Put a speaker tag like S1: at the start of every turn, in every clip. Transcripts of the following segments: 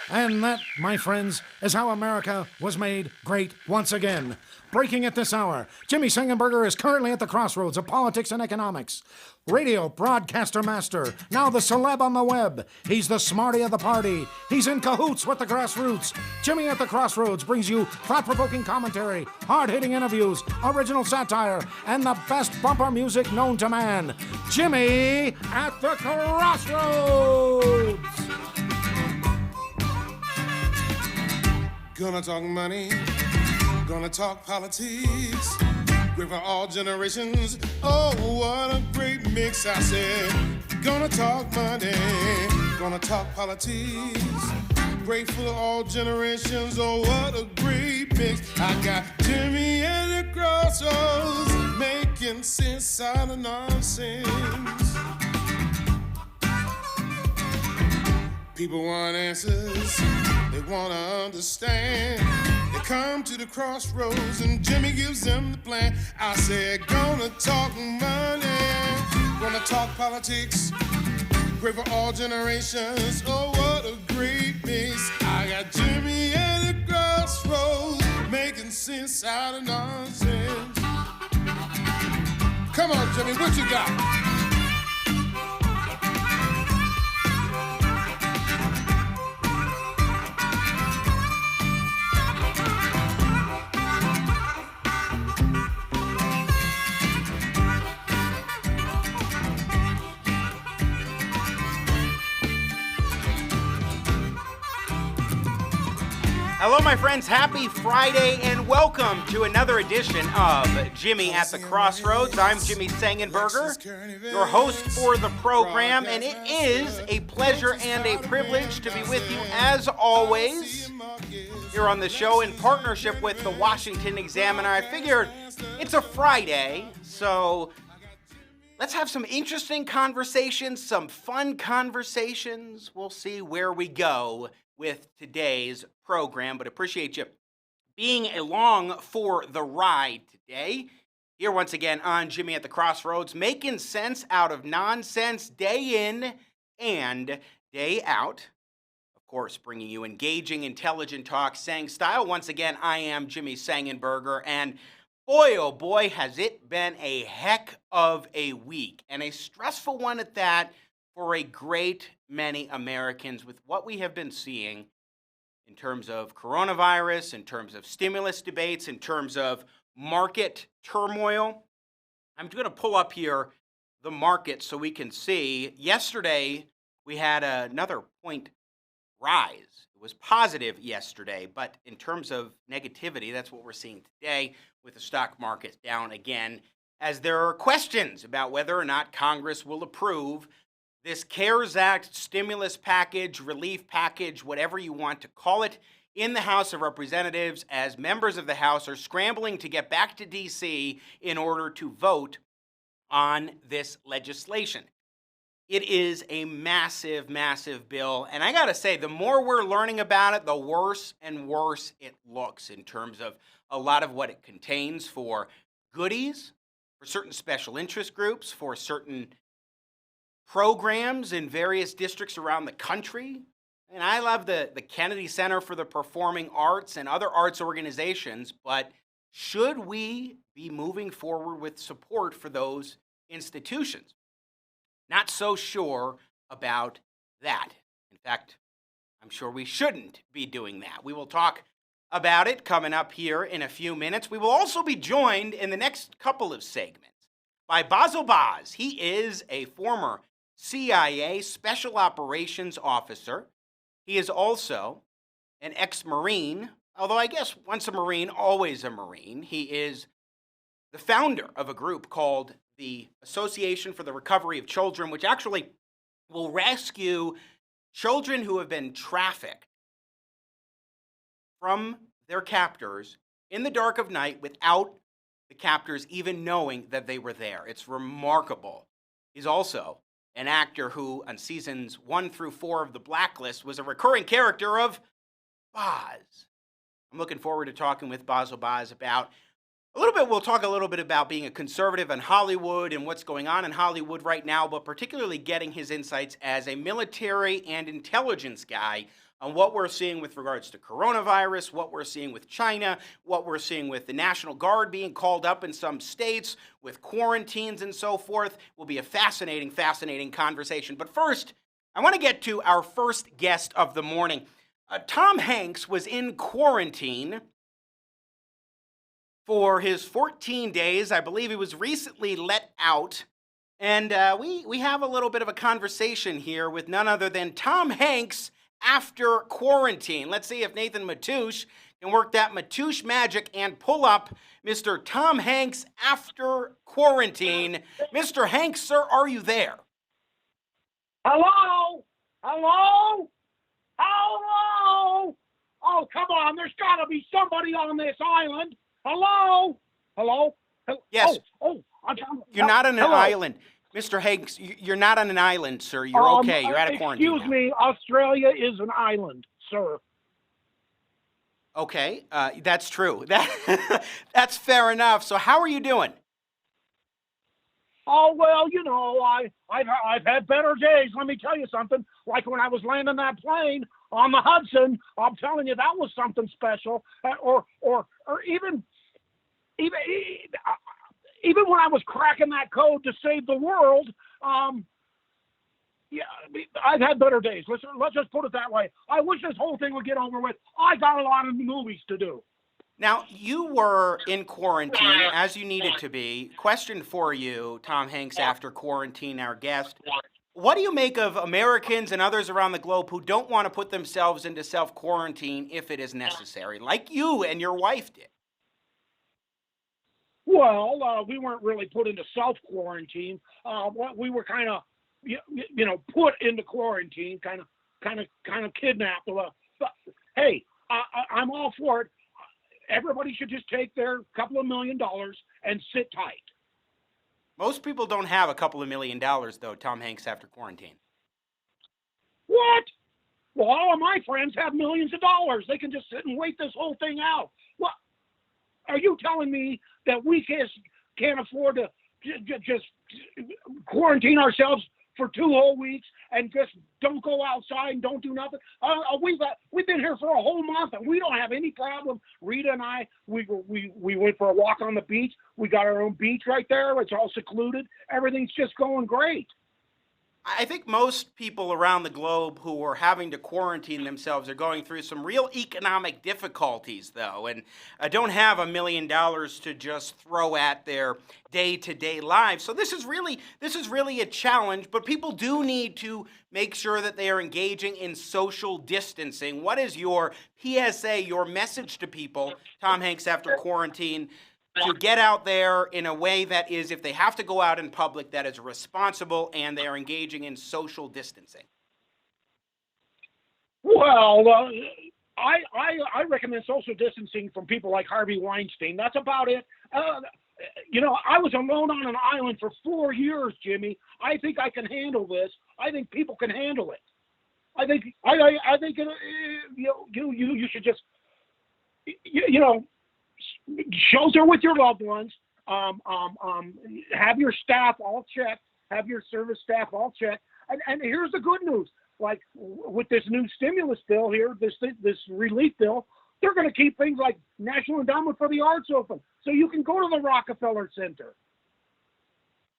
S1: And that, my friends, is how America was made great once again. Breaking at this hour, Jimmy Sengenberger is currently at the crossroads of politics and economics. Radio broadcaster master, now the celeb on the web. He's the smarty of the party. He's in cahoots with the grassroots. Jimmy at the Crossroads brings you thought-provoking commentary, hard-hitting interviews, original satire, and the best bumper music known to man. Jimmy at the Crossroads!
S2: Gonna talk money, gonna talk politics, great for all generations. Oh, what a great mix, I said. Gonna talk money, gonna talk politics, great for all generations. Oh, what a great mix. I got Jimmy at the Crossroads, making sense out of nonsense. People want answers, they want to understand. They come to the crossroads and Jimmy gives them the plan. I said, gonna talk money, gonna talk politics, great for all generations. Oh, what a great mix. I got Jimmy at the crossroads, making sense out of nonsense. Come on, Jimmy, what you got?
S3: Hello, my friends. Happy Friday, and welcome to another edition of Jimmy at the Crossroads. I'm Jimmy Sengenberger, your host for the program, and it is a pleasure and a privilege to be with you, as always, here on the show in partnership with the Washington Examiner. I figured it's a Friday, so let's have some interesting conversations, some fun conversations. We'll see where we go with today's program, but appreciate you being along for the ride today. Here once again on Jimmy at the Crossroads, making sense out of nonsense day in and day out. Of course, bringing you engaging, intelligent talk, saying style. Once again, I am Jimmy Sengenberger, and boy, oh boy, has it been a heck of a week, and a stressful one at that for a great many Americans with what we have been seeing in terms of coronavirus, in terms of stimulus debates, in terms of market turmoil. I'm going to pull up here the market so we can see. Yesterday, we had another point rise. It was positive yesterday, but in terms of negativity, that's what we're seeing today with the stock market down again, as there are questions about whether or not Congress will approve this CARES Act stimulus package, relief package, whatever you want to call it, in the House of Representatives, as members of the House are scrambling to get back to D.C. in order to vote on this legislation. It is a massive, massive bill, and I gotta say, the more we're learning about it, the worse and worse it looks in terms of a lot of what it contains for goodies, for certain special interest groups, for certain programs in various districts around the country. And I love the Kennedy Center for the Performing Arts and other arts organizations, but should we be moving forward with support for those institutions? Not so sure about that. In fact, I'm sure we shouldn't be doing that. We will talk about it coming up here in a few minutes. We will also be joined in the next couple of segments by Bazzel Baz. He is a former CIA Special Operations Officer. He is also an ex-Marine, although I guess once a Marine, always a Marine. He is the founder of a group called the Association for the Recovery of Children, which actually will rescue children who have been trafficked from their captors in the dark of night without the captors even knowing that they were there. It's remarkable. He's also an actor who, on seasons 1 through 4 of the Blacklist, was a recurring character of Baz. I'm looking forward to talking with Bazzel Baz about we'll talk a little bit about being a conservative in Hollywood and what's going on in Hollywood right now, but particularly getting his insights as a military and intelligence guy on what we're seeing with regards to coronavirus, what we're seeing with China, what we're seeing with the National Guard being called up in some states, with quarantines and so forth. Will be a fascinating, fascinating conversation. But first, I want to get to our first guest of the morning. Tom Hanks was in quarantine for his 14 days. I believe he was recently let out. And we have a little bit of a conversation here with none other than Tom Hanks after quarantine. Let's see if Nathan Matoush can work that Matoush magic and pull up Mr. Tom Hanks after quarantine. Mr. Hanks, sir, are you there?
S4: Hello? Hello? Hello? Oh, come on. There's got to be somebody on this island. Hello? Hello?
S3: Yes. You're not on an
S4: hello.
S3: island. Mr. Hanks, you're not on an island, sir. You're okay. You're out of quarantine.
S4: Excuse me. Australia is an island, sir.
S3: Okay, that's true. That's fair enough. So how are you doing?
S4: Oh, well, you know, I've had better days. Let me tell you something. Like when I was landing that plane on the Hudson, I'm telling you, that was something special. Or even when I was cracking that code to save the world, yeah, I've had better days. Let's just put it that way. I wish this whole thing would get over with. I got a lot of movies to do.
S3: Now, you were in quarantine as you needed to be. Question for you, Tom Hanks, after quarantine, our guest. What do you make of Americans and others around the globe who don't want to put themselves into self-quarantine if it is necessary, like you and your wife did?
S4: Well, we weren't really put into self-quarantine. We were kind of, put into quarantine, kind of kidnapped. But hey, I'm all for it. Everybody should just take their couple of $1 million and sit tight.
S3: Most people don't have a couple of $1 million, though, Tom Hanks, after quarantine.
S4: What? Well, all of my friends have millions of dollars. They can just sit and wait this whole thing out. What? Are you telling me that we can't afford to just quarantine ourselves for 2 whole weeks and just don't go outside and don't do nothing? We've been here for a whole month and we don't have any problem. Rita and I, we went for a walk on the beach. We got our own beach right there. It's all secluded. Everything's just going great.
S3: I think most people around the globe who are having to quarantine themselves are going through some real economic difficulties, though, and don't have $1 million to just throw at their day-to-day lives. So this is really a challenge, but people do need to make sure that they are engaging in social distancing. What is your PSA, your message to people, Tom Hanks, after quarantine, to get out there in a way that is, if they have to go out in public, that is responsible and they are engaging in social distancing?
S4: Well, I recommend social distancing from people like Harvey Weinstein. That's about it. I was alone on an island for 4 years, Jimmy. I think I can handle this. I think people can handle it. I think you should just shelter with your loved ones. Have your staff all checked. Have your service staff all checked. And here's the good news: like with this new stimulus bill here, this relief bill, they're going to keep things like National Endowment for the Arts open, so you can go to the Rockefeller Center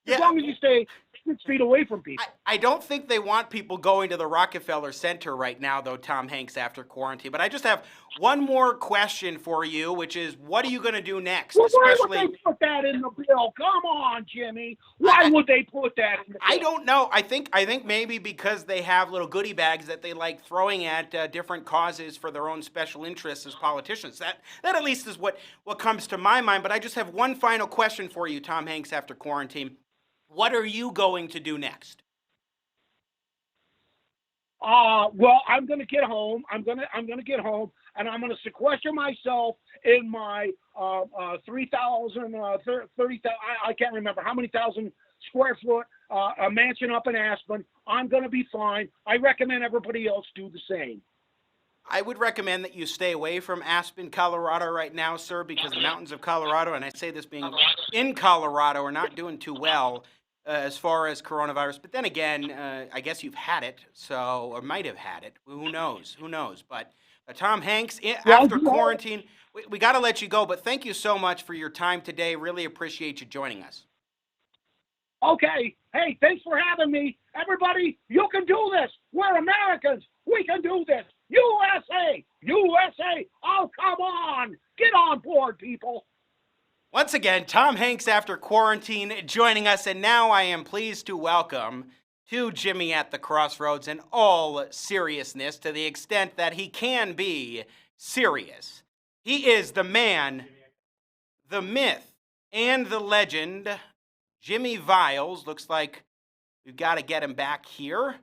S4: as long as you stay 6 feet away from people.
S3: I don't think they want people going to the Rockefeller Center right now, though, Tom Hanks, after quarantine. But I just have one more question for you, which is, what are you going to do next?
S4: Well, why would they put that in the bill? Come on, Jimmy. Why would they put that in the bill?
S3: I don't know. I think maybe because they have little goodie bags that they like throwing at different causes for their own special interests as politicians. That at least is what comes to my mind. But I just have one final question for you, Tom Hanks, after quarantine. What are you going to do next?
S4: Well, I'm going to get home. I'm going to get home, and I'm going to sequester myself in my 3,000, 30,000. I can't remember how many thousand square foot a mansion up in Aspen. I'm going to be fine. I recommend everybody else do the same.
S3: I would recommend that you stay away from Aspen, Colorado right now, sir, because the mountains of Colorado, and I say this being in Colorado, are not doing too well. as far as coronavirus. But then again, I guess you've had it, or might have had it. Who knows? Who knows? But Tom Hanks,
S4: Well,
S3: after quarantine, we got to let you go. But thank you so much for your time today. Really appreciate you joining us.
S4: okay. Hey, thanks for having me. Everybody, you can do this. We're Americans. We can do this. USA! USA! Oh, come on. Get on board, people.
S3: Once again, Tom Hanks after quarantine joining us, and now I am pleased to welcome to Jimmy at the Crossroads in all seriousness, to the extent that he can be serious. He is the man, the myth, and the legend, Jimmie Viles. Looks like we've got to get him back here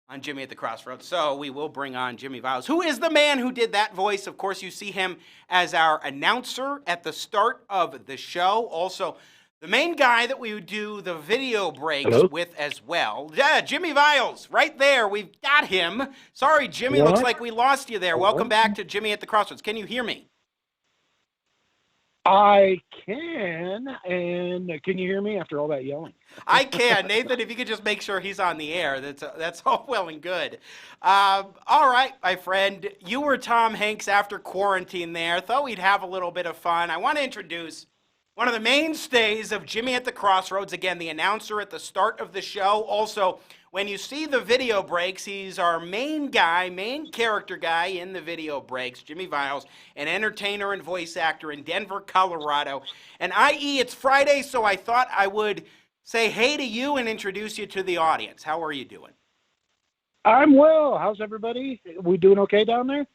S3: on Jimmy at the Crossroads. So we will bring on Jimmie Viles, who is the man who did that voice. Of course, you see him as our announcer at the start of the show. Also, the main guy that we do the video breaks with as well. Yeah, Jimmie Viles, right there. We've got him. Sorry, Jimmy, looks like we lost you there. Welcome back to Jimmy at the Crossroads. Can you hear me?
S4: I can. And can you hear me after all that yelling?
S3: I can. Nathan, if you could just make sure he's on the air, that's all well and good. All right, my friend. You were Tom Hanks after quarantine there. Thought we'd have a little bit of fun. I want to introduce one of the mainstays of Jimmy at the Crossroads. Again, the announcer at the start of the show. Also, when you see the video breaks, he's our main guy, main character guy in the video breaks, Jimmie Viles, an entertainer and voice actor in Denver, Colorado. And i.e., it's Friday, so I thought I would say hey to you and introduce you to the audience. How are you doing?
S4: I'm well. How's everybody? We doing okay down there?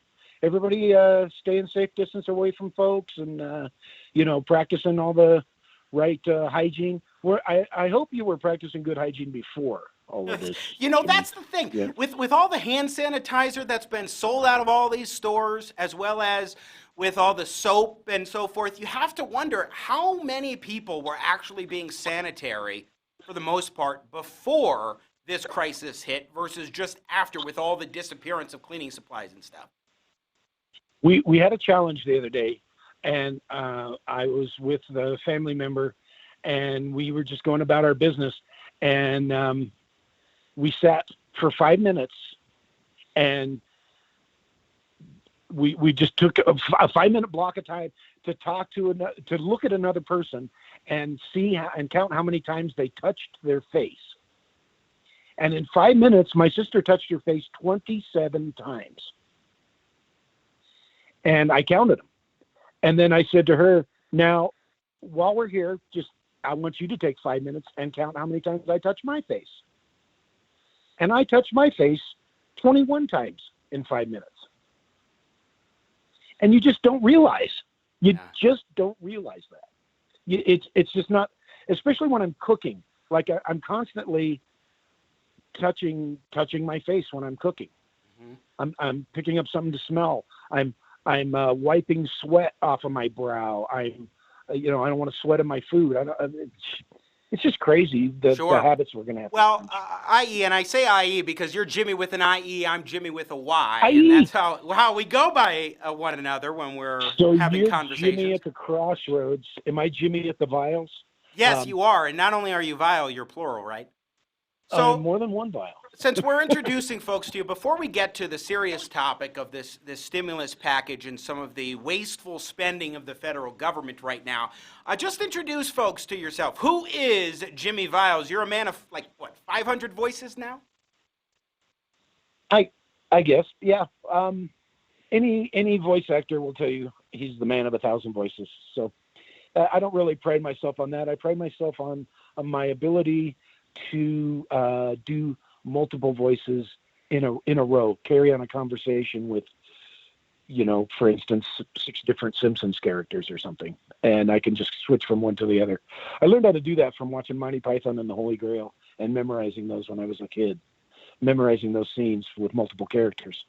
S4: Everybody staying safe distance away from folks and, practicing all the right hygiene. I hope you were practicing good hygiene before all of this.
S3: That's the thing. Yeah. With all the hand sanitizer that's been sold out of all these stores, as well as with all the soap and so forth, you have to wonder how many people were actually being sanitary, for the most part, before this crisis hit versus just after, with all the disappearance of cleaning supplies and stuff.
S4: We had a challenge the other day, and I was with a family member, and we were just going about our business, and we sat for 5 minutes, and we just took a 5-minute block of time to talk to look at another person and see and count how many times they touched their face. And in 5 minutes, my sister touched her face 27 times. And I counted them. And then I said to her, now, while we're here, I want you to take 5 minutes and count how many times I touch my face. And I touched my face 21 times in 5 minutes. And you just don't realize. You just don't realize that. It's just not, especially when I'm cooking. Like I'm constantly touching my face when I'm cooking. Mm-hmm. I'm picking up something to smell. I'm wiping sweat off of my brow. I don't want to sweat in my food. It's just crazy, the habits we're going to have.
S3: Well, IE, and I say IE because you're Jimmy with an IE, I'm Jimmy with a Y.
S4: IE.
S3: And that's how we go by one another when we're having conversations.
S4: Jimmy at the Crossroads. Am I Jimmy at the Viles?
S3: Yes, you are. And not only are you Vile, you're plural, right? So
S4: more than one Vile.
S3: Since we're introducing folks to you, before we get to the serious topic of this stimulus package and some of the wasteful spending of the federal government right now, just introduce folks to yourself. Who is Jimmie Viles? You're a man of 500 voices now?
S4: I guess, yeah. Any voice actor will tell you he's the man of 1,000 voices. So I don't really pride myself on that. I pride myself on my ability to do multiple voices in a row, carry on a conversation with, for instance, 6 different Simpsons characters or something, and I can just switch from one to the other. I learned how to do that from watching Monty Python and the Holy Grail and memorizing those when I was a kid, memorizing those scenes with multiple characters.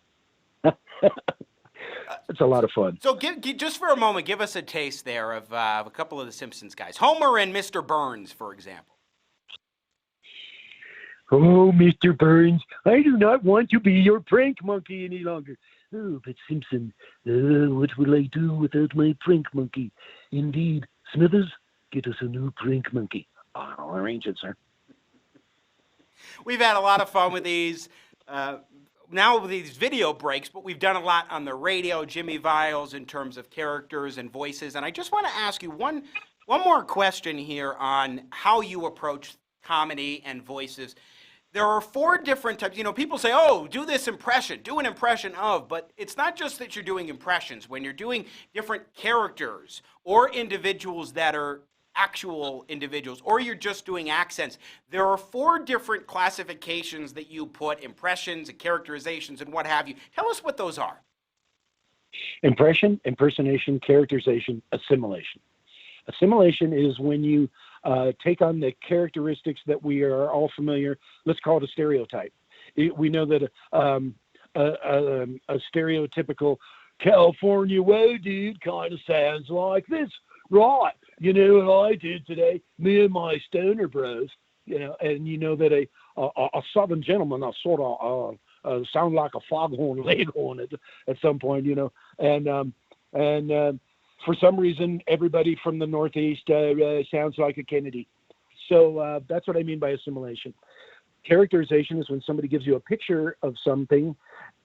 S4: It's a lot of fun.
S3: So just for a moment, give us a taste there of a couple of the Simpsons guys. Homer and Mr. Burns, for example.
S5: Oh, Mr. Burns, I do not want to be your prank monkey any longer. Oh, but Simpson, what will I do without my prank monkey? Indeed. Smithers, get us a new prank monkey.
S4: I'll arrange it, sir.
S3: we've had a lot of fun with these. Now with these video breaks, but we've done a lot on the radio, Jimmie Viles, in terms of characters and voices. And I just want to ask you one more question here on how you approach comedy and voices. There are 4 different types. You know, people say, oh, do this impression, do an impression of, but it's not just that you're doing impressions. When you're doing different characters or individuals that are actual individuals, or you're just doing accents, there are 4 different classifications that you put, impressions and characterizations and what have you. Tell us what those are.
S5: Impression, impersonation, characterization, assimilation. Assimilation is when you take on the characteristics that we are all familiar. Let's call it a stereotype. We know that a stereotypical California way dude kind of sounds like this, right? You know what I did today? Me and my stoner bros, you know, and you know that a Southern gentleman, I sort of sound like a foghorn leghorn at some point, you know, and for some reason, everybody from the Northeast sounds like a Kennedy. So that's what I mean by assimilation. Characterization is when somebody gives you a picture of something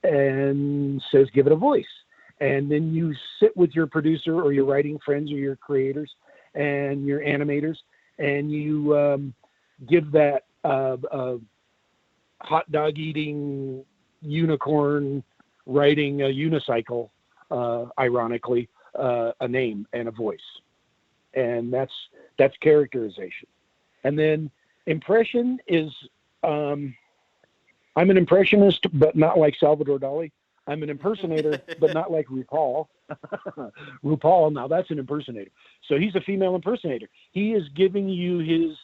S5: and says, give it a voice. And then you sit with your producer or your writing friends or your creators and your animators, and you give that hot dog eating unicorn riding a unicycle, ironically, a name and a voice. And that's characterization. And then impression is, I'm an impressionist, but not like Salvador Dali. I'm an impersonator, but not like RuPaul. RuPaul, now that's an impersonator. So he's a female impersonator. He is giving you his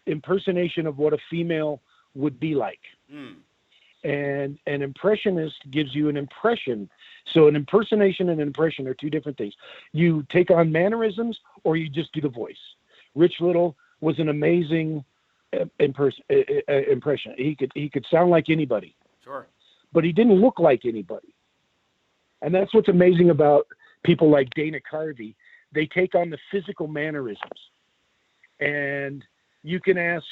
S5: impersonation of what a female would be like. Mm. And an impressionist gives you an impression. So an impersonation and an impression are 2 different things. You take on mannerisms or you just do the voice. Rich Little was an amazing impression. He could sound like anybody.
S3: Sure.
S5: But he didn't look like anybody. And that's what's amazing about people like Dana Carvey. They take on the physical mannerisms. And you can ask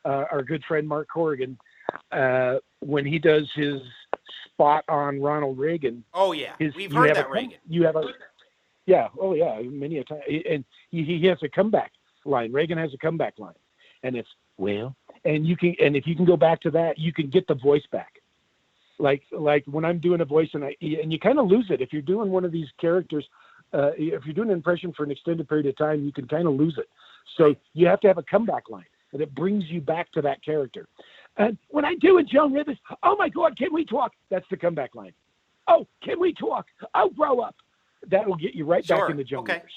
S5: our good friend Mark Corrigan, when he does his spot on Ronald Reagan.
S3: Oh, yeah. We've heard that Reagan.
S5: Many a time. And he has a comeback line. Reagan has a comeback line. And it's, well, and if you can go back to that, you can get the voice back. Like when I'm doing a voice and you kind of lose it. If you're doing one of these characters, if you're doing an impression for an extended period of time, you can kind of lose it. So you have to have a comeback line that brings you back to that character. And when I do a Joan Rivers, oh my God, can we talk? That's the comeback line. Oh, can we talk? Oh, grow up. That will get you right back into Joan Rivers.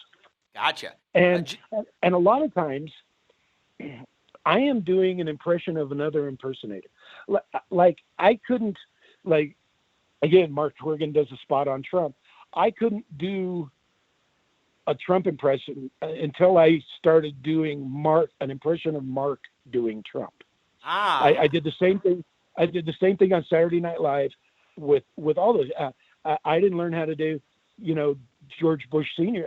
S3: Gotcha.
S5: And a lot of times, I am doing an impression of another impersonator. Like I couldn't, like, again, Mark Corrigan does a spot on Trump. I couldn't do a Trump impression until I started doing an impression of Mark doing Trump. I did the same thing. I did the same thing on Saturday Night Live with all those. I didn't learn how to do, you know, George Bush Sr.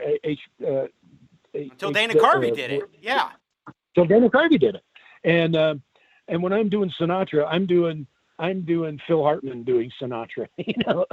S3: Until Dana Carvey did it. Yeah.
S5: So Dana Carvey did it. And when I'm doing Sinatra, I'm doing Phil Hartman doing Sinatra, you know,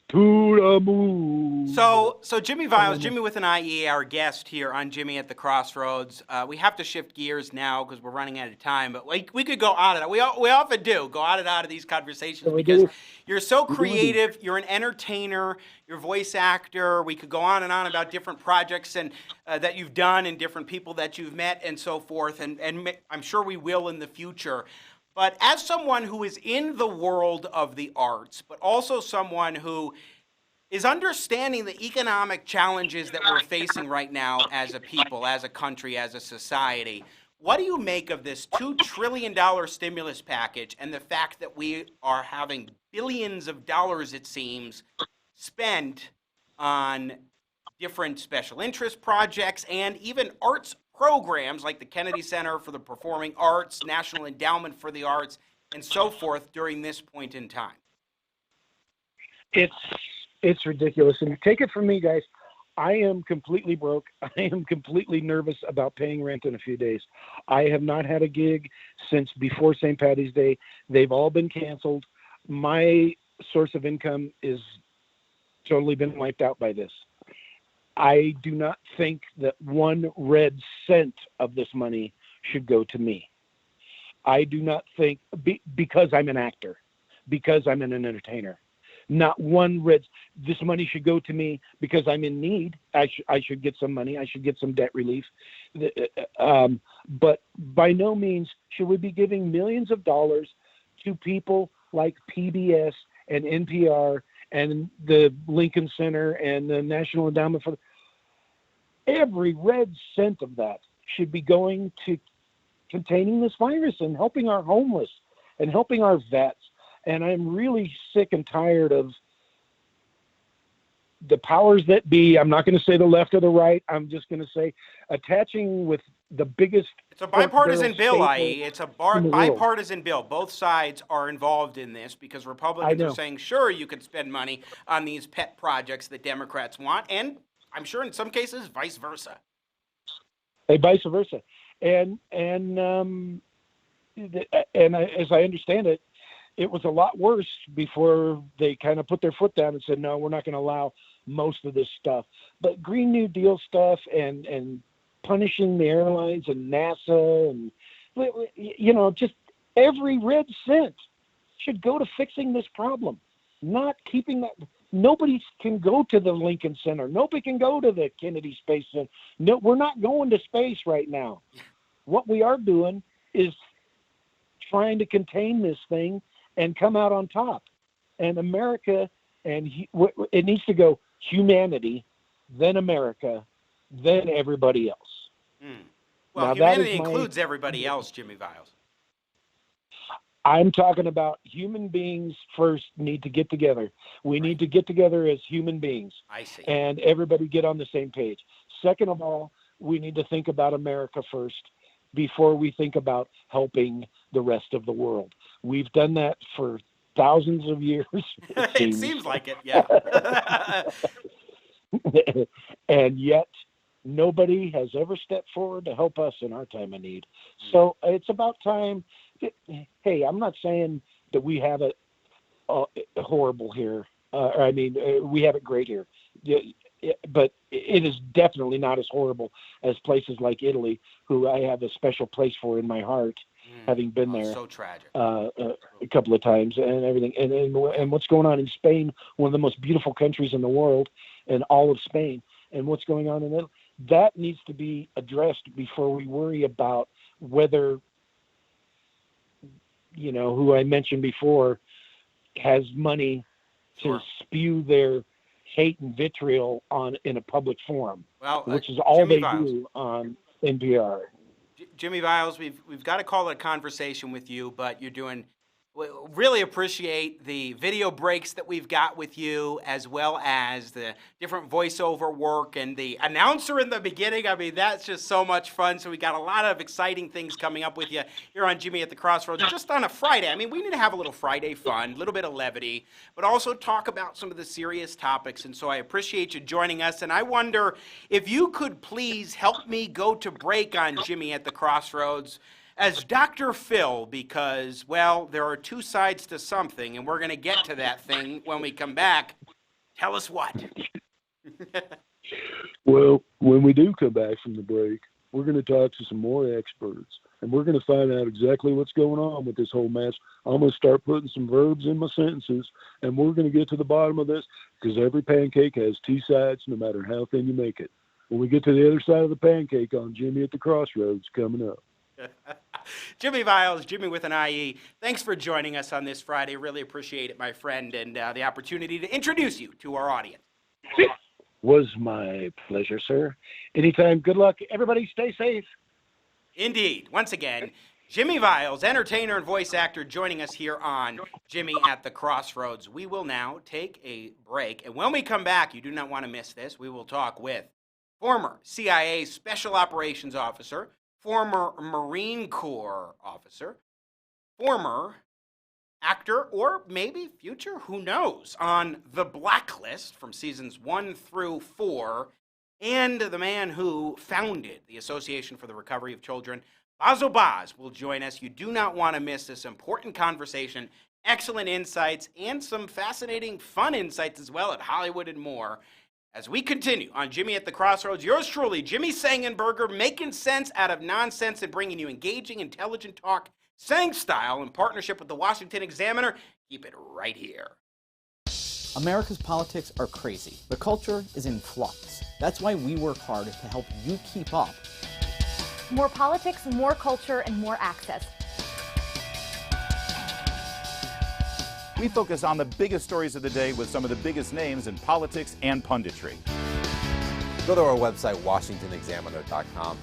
S5: to the moon.
S3: So Jimmie Viles, Jimmy with an IE, our guest here on Jimmy at the Crossroads. We have to shift gears now because we're running out of time, but we could go on and on. We often do go on and on of these conversations because you're so creative. You're an entertainer. You're a voice actor. We could go on and on about different projects and that you've done and different people that you've met and so forth. And I'm sure we will in the future. But as someone who is in the world of the arts, but also someone who is understanding the economic challenges that we're facing right now as a people, as a country, as a society, what do you make of this $2 trillion stimulus package and the fact that we are having billions of dollars, it seems, spent on different special interest projects and even arts programs like the Kennedy Center for the Performing Arts, National Endowment for the Arts, and so forth during this point in time?
S5: It's ridiculous. And take it from me, guys. I am completely broke. I am completely nervous about paying rent in a few days. I have not had a gig since before St. Patty's Day. They've all been canceled. My source of income is totally been wiped out by this. I do not think that 1 red cent of this money should go to me. I do not think, because I'm an actor, because I'm an entertainer, not 1 red. This money should go to me because I'm in need. I should get some money. I should get some debt relief. But by no means should we be giving millions of dollars to people like PBS and NPR and the Lincoln Center and the National Endowment for. Every red cent of that should be going to containing this virus and helping our homeless and helping our vets. And I'm really sick and tired of the powers that be. I'm not going to say the left or the right. I'm just going to say attaching with the biggest.
S3: It's a bipartisan bill, IE. It's a bipartisan bill. Both sides are involved in this because Republicans are saying, sure, you could spend money on these pet projects that Democrats want. And I'm sure in some cases, vice versa.
S5: Vice versa. And as I understand it, it was a lot worse before they kind of put their foot down and said, no, we're not going to allow most of this stuff. But Green New Deal stuff and punishing the airlines and NASA and, just every red cent should go to fixing this problem, not keeping that. Nobody can go to the Lincoln Center. Nobody can go to the Kennedy Space Center. No, we're not going to space right now. What we are doing is trying to contain this thing and come out on top. And America, it needs to go humanity, then America, then everybody else.
S3: Well, now, humanity includes everybody else, Jimmie Viles.
S5: I'm talking about human beings first need to get together. We need to get together as human beings.
S3: I see.
S5: And everybody get on the same page. Second of all, we need to think about America first before we think about helping the rest of the world. We've done that for thousands of years.
S3: It seems like it, yeah.
S5: And yet, nobody has ever stepped forward to help us in our time of need. So it's about time. Hey, I'm not saying that we have it horrible here. We have it great here. But it is definitely not as horrible as places like Italy, who I have a special place for in my heart, having been there.
S3: So tragic.
S5: A couple of times and everything. And what's going on in Spain, one of the most beautiful countries in the world, and all of Spain, and what's going on in Italy. That needs to be addressed before we worry about whether, who I mentioned before, has money to spew their hate and vitriol in a public forum, which is all Jimmie Viles. Do on NPR.
S3: Jimmie Viles, we've got to call it a conversation with you, but you're doing. Really appreciate the video breaks that we've got with you, as well as the different voiceover work and the announcer in the beginning. I mean, that's just so much fun. So we got a lot of exciting things coming up with you here on Jimmy at the Crossroads, just on a Friday. I mean, we need to have a little Friday fun, a little bit of levity, but also talk about some of the serious topics. And so I appreciate you joining us. And I wonder if you could please help me go to break on Jimmy at the Crossroads as Dr. Phil, because, there are two sides to something, and we're going to get to that thing when we come back. Tell us what.
S6: Well, when we do come back from the break, we're going to talk to some more experts, and we're going to find out exactly what's going on with this whole mess. I'm going to start putting some verbs in my sentences, and we're going to get to the bottom of this, because every pancake has two sides, no matter how thin you make it. When we get to the other side of the pancake on Jimmy at the Crossroads coming up.
S3: Jimmie Viles, Jimmy with an IE. Thanks for joining us on this Friday. Really appreciate it, my friend, and the opportunity to introduce you to our audience.
S5: Was my pleasure, sir. Anytime. Good luck. Everybody stay safe.
S3: Indeed. Once again, Jimmie Viles, entertainer and voice actor, joining us here on Jimmy at the Crossroads. We will now take a break, and when we come back, you do not want to miss this, we will talk with former CIA Special Operations Officer, former Marine Corps officer, former actor, or maybe future, who knows, on The Blacklist from seasons 1 through 4. and the man who founded the Association for the Recovery of Children, Bazzel Baz, will join us. You do not want to miss this important conversation. Excellent insights and some fascinating, fun insights as well at Hollywood and more. As we continue on Jimmy at the Crossroads, yours truly, Jimmy Sengenberger, making sense out of nonsense and bringing you engaging, intelligent talk, Sang style, in partnership with the Washington Examiner. Keep it right here.
S7: America's politics are crazy. The culture is in flux. That's why we work hard to help you keep up.
S8: More politics, more culture, and more access.
S9: We focus on the biggest stories of the day with some of the biggest names in politics and punditry.
S10: Go to our website, WashingtonExaminer.com.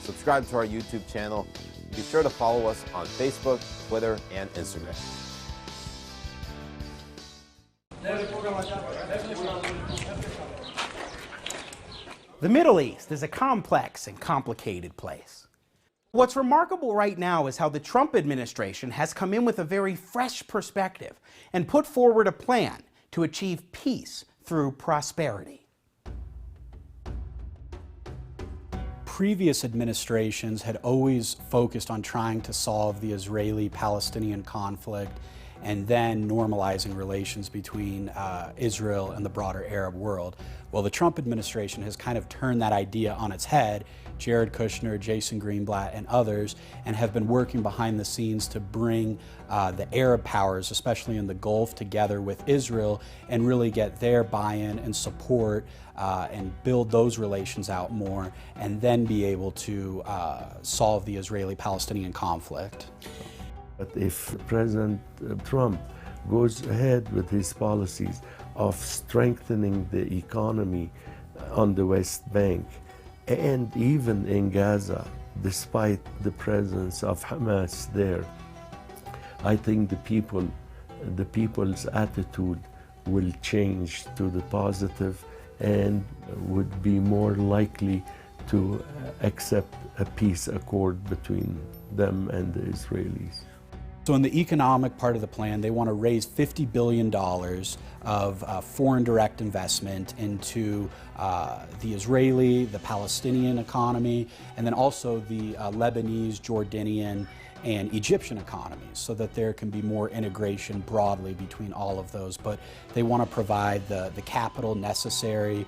S10: Subscribe to our YouTube channel. Be sure to follow us on Facebook, Twitter, and Instagram.
S3: The Middle East is a complex and complicated place. What's remarkable right now is how the Trump administration has come in with a very fresh perspective and put forward a plan to achieve peace through prosperity.
S11: Previous administrations had always focused on trying to solve the Israeli-Palestinian conflict and then normalizing relations between Israel and the broader Arab world. Well, the Trump administration has kind of turned that idea on its head, Jared Kushner, Jason Greenblatt, and others, and have been working behind the scenes to bring the Arab powers, especially in the Gulf, together with Israel and really get their buy-in and support and build those relations out more, and then be able to solve the Israeli-Palestinian conflict.
S12: But if President Trump goes ahead with his policies of strengthening the economy on the West Bank and even in Gaza, despite the presence of Hamas there, I think the people's attitude will change to the positive and would be more likely to accept a peace accord between them and the Israelis.
S11: So in the economic part of the plan, they want to raise $50 billion of foreign direct investment into the Israeli, the Palestinian economy, and then also the Lebanese, Jordanian, and Egyptian economies, so that there can be more integration broadly between all of those. But they want to provide the capital necessary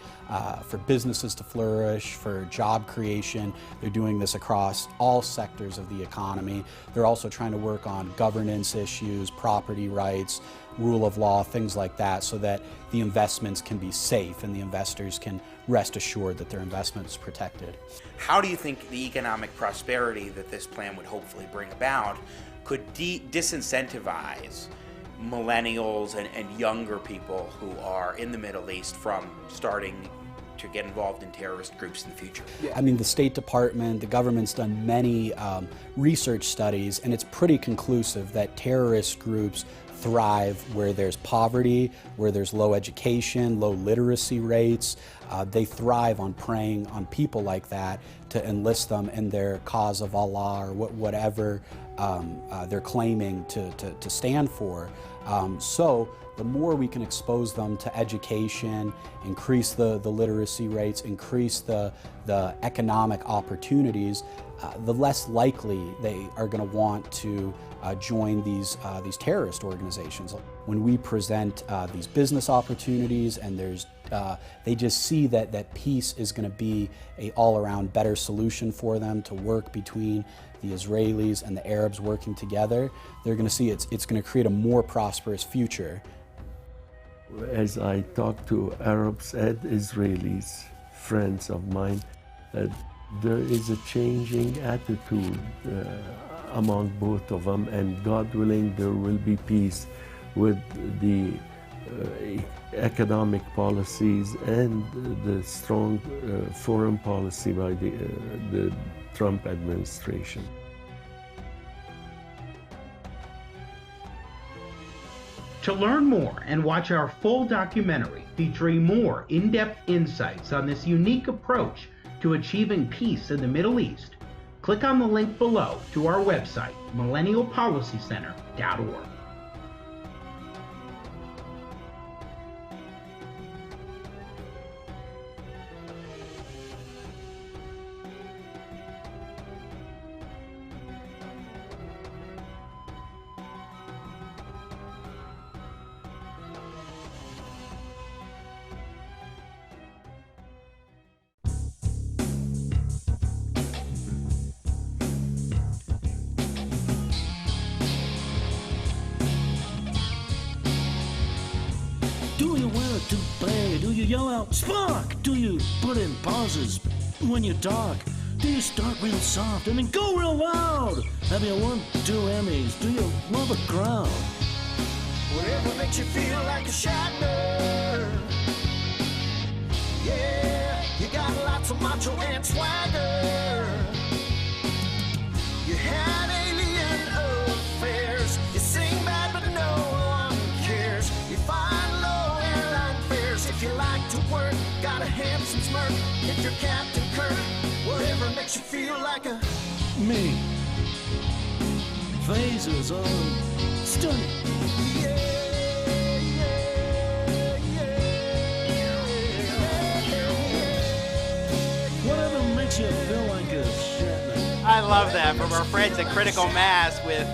S11: for businesses to flourish, for job creation. They're doing this across all sectors of the economy. They're also trying to work on governance issues, property rights, rule of law, things like that, so that the investments can be safe and the investors can rest assured that their investment is protected.
S3: How do you think the economic prosperity that this plan would hopefully bring about could disincentivize millennials and younger people who are in the Middle East from starting to get involved in terrorist groups in the future?
S11: I mean, the State Department, the government's done many research studies, and it's pretty conclusive that terrorist groups thrive where there's poverty, where there's low education, low literacy rates. They thrive on preying on people like that to enlist them in their cause of Allah or whatever they're claiming to stand for. So the more we can expose them to education, increase the literacy rates, increase the economic opportunities, the less likely they are going to want to join these terrorist organizations. When we present these business opportunities, and they just see that peace is going to be a all-around better solution for them to work between the Israelis and the Arabs working together, they're going to see it's going to create a more prosperous future.
S12: As I talk to Arabs and Israelis, friends of mine, there is a changing attitude among both of them, and God willing, there will be peace with the economic policies and the strong foreign policy by the Trump administration.
S3: To learn more and watch our full documentary featuring more in-depth insights on this unique approach to achieving peace in the Middle East, click on the link below to our website, millennialpolicycenter.org.
S13: to play? Do you yell out, spark? Do you put in pauses when you talk? Do you start real soft and then go real loud? Have you won 2 Emmys? Do you love a crowd?
S14: Whatever makes you feel like a Shatner. Yeah, you got lots of macho and swagger. You had alien affairs. You sing bad but no one cares. You find low airline fares. If you like to work, got a handsome smirk. If you're Captain Kirk, whatever makes you feel like a
S13: me. Phasers on stunning. Whatever makes you feel like a Shatner.
S3: I love that from our friends at Critical Mass with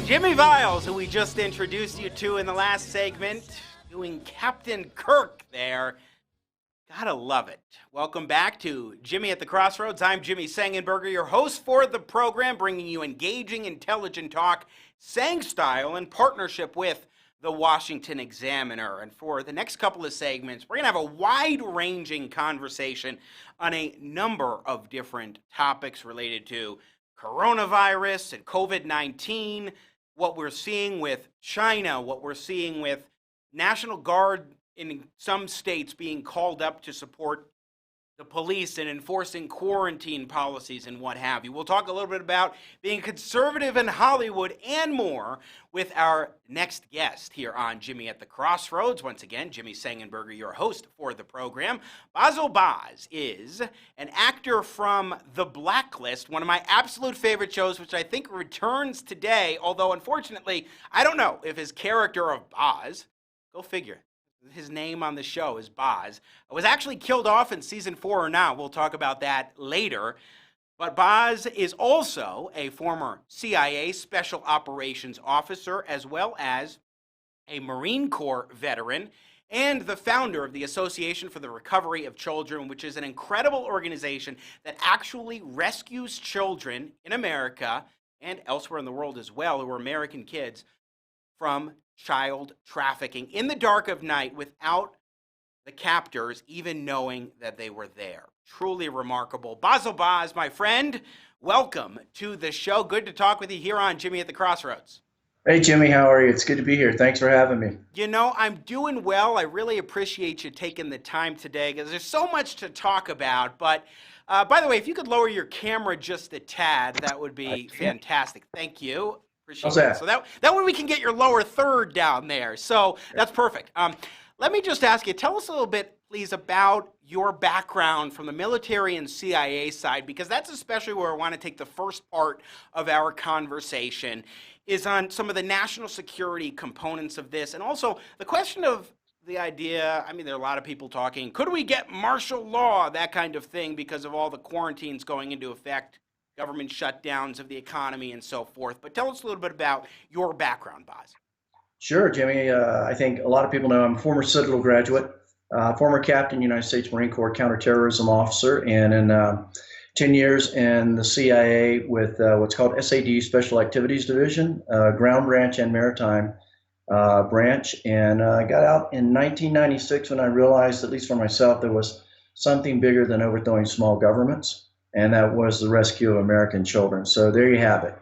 S3: Jimmie Viles, who we just introduced you to in the last segment, doing Captain Kirk there. Gotta love it. Welcome back to Jimmy at the Crossroads. I'm Jimmy Sengenberger, your host for the program, bringing you engaging, intelligent talk, Sang style, in partnership with the Washington Examiner. And for the next couple of segments, we're going to have a wide-ranging conversation on a number of different topics related to coronavirus and COVID-19, what we're seeing with China, what we're seeing with National Guard in some states being called up to support the police and enforcing quarantine policies and what have you. We'll talk a little bit about being conservative in Hollywood and more with our next guest here on Jimmy at the Crossroads. Once again, Jimmy Sengenberger, your host for the program. Bazzel Baz is an actor from The Blacklist, one of my absolute favorite shows, which I think returns today, although unfortunately, I don't know if his character of Baz, go figure, his name on the show is Baz, was actually killed off in season 4 or not. We'll talk about that later. But Baz is also a former CIA Special Operations Officer, as well as a Marine Corps veteran and the founder of the Association for the Recovery of Children, which is an incredible organization that actually rescues children in America and elsewhere in the world as well, who are American kids, from child trafficking in the dark of night without the captors even knowing that they were there. Truly remarkable. Bazzel Baz, my friend, welcome to the show. Good to talk with you here on Jimmy at the Crossroads.
S15: Hey, Jimmy, how are you? It's good to be here. Thanks for having me.
S3: You know, I'm doing well. I really appreciate you taking the time today because there's so much to talk about. But by the way, if you could lower your camera just a tad, that would be fantastic. Thank you. Appreciate it. So that way we can get your lower third down there. So that's perfect. Let me just ask you, tell us a little bit, please, about your background from the military and CIA side, because that's especially where I want to take the first part of our conversation, is on some of the national security components of this. And also the question of the idea, I mean, there are a lot of people talking, could we get martial law, that kind of thing, because of all the quarantines going into effect, government shutdowns of the economy and so forth. But tell us a little bit about your background, Baz.
S15: Sure, Jimmy. I think a lot of people know I'm a former Citadel graduate, former captain, United States Marine Corps counterterrorism officer, and in 10 years in the CIA with what's called SAD, Special Activities Division, ground branch and maritime branch. And I got out in 1996 when I realized, at least for myself, there was something bigger than overthrowing small governments, and that was the rescue of American children. So there you have it.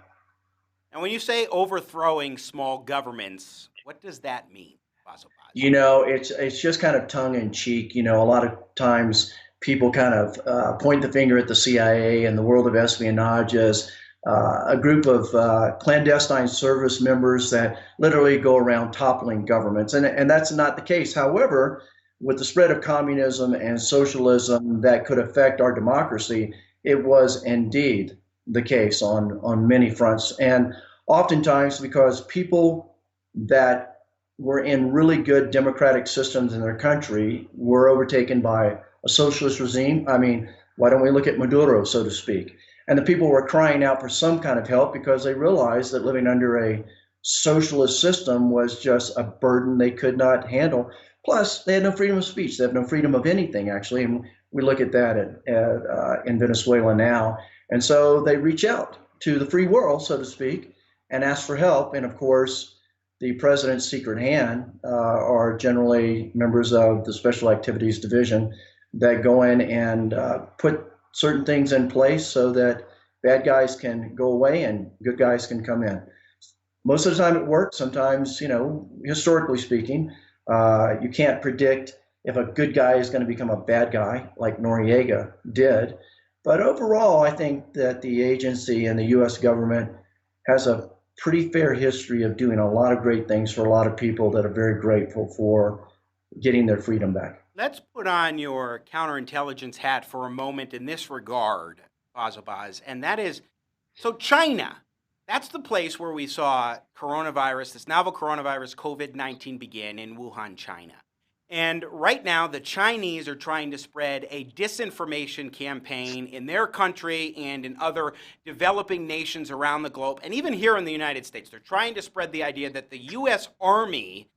S3: And when you say overthrowing small governments, what does that mean, Bazzel Baz?
S15: You know, it's just kind of tongue in cheek. You know, a lot of times people kind of point the finger at the CIA and the world of espionage as a group of clandestine service members that literally go around toppling governments. And that's not the case. However, with the spread of communism and socialism that could affect our democracy, it was indeed the case on many fronts. And oftentimes because people that were in really good democratic systems in their country were overtaken by a socialist regime. I mean, why don't we look at Maduro, so to speak? And the people were crying out for some kind of help because they realized that living under a socialist system was just a burden they could not handle. Plus, they had no freedom of speech. They have no freedom of anything, actually. And we look at that in Venezuela now. And so they reach out to the free world, so to speak, and ask for help. And of course, the president's secret hand are generally members of the Special Activities Division that go in and put certain things in place so that bad guys can go away and good guys can come in. Most of the time it works. Sometimes, historically speaking, you can't predict if a good guy is going to become a bad guy like Noriega did. But overall, I think that the agency and the U.S. government has a pretty fair history of doing a lot of great things for a lot of people that are very grateful for getting their freedom back.
S3: Let's put on your counterintelligence hat for a moment in this regard, Bazzel Baz, and that is, so China, that's the place where we saw coronavirus, this novel coronavirus, COVID-19, begin in Wuhan, China. And right now, the Chinese are trying to spread a disinformation campaign in their country and in other developing nations around the globe, and even here in the United States. They're trying to spread the idea that the U.S. Army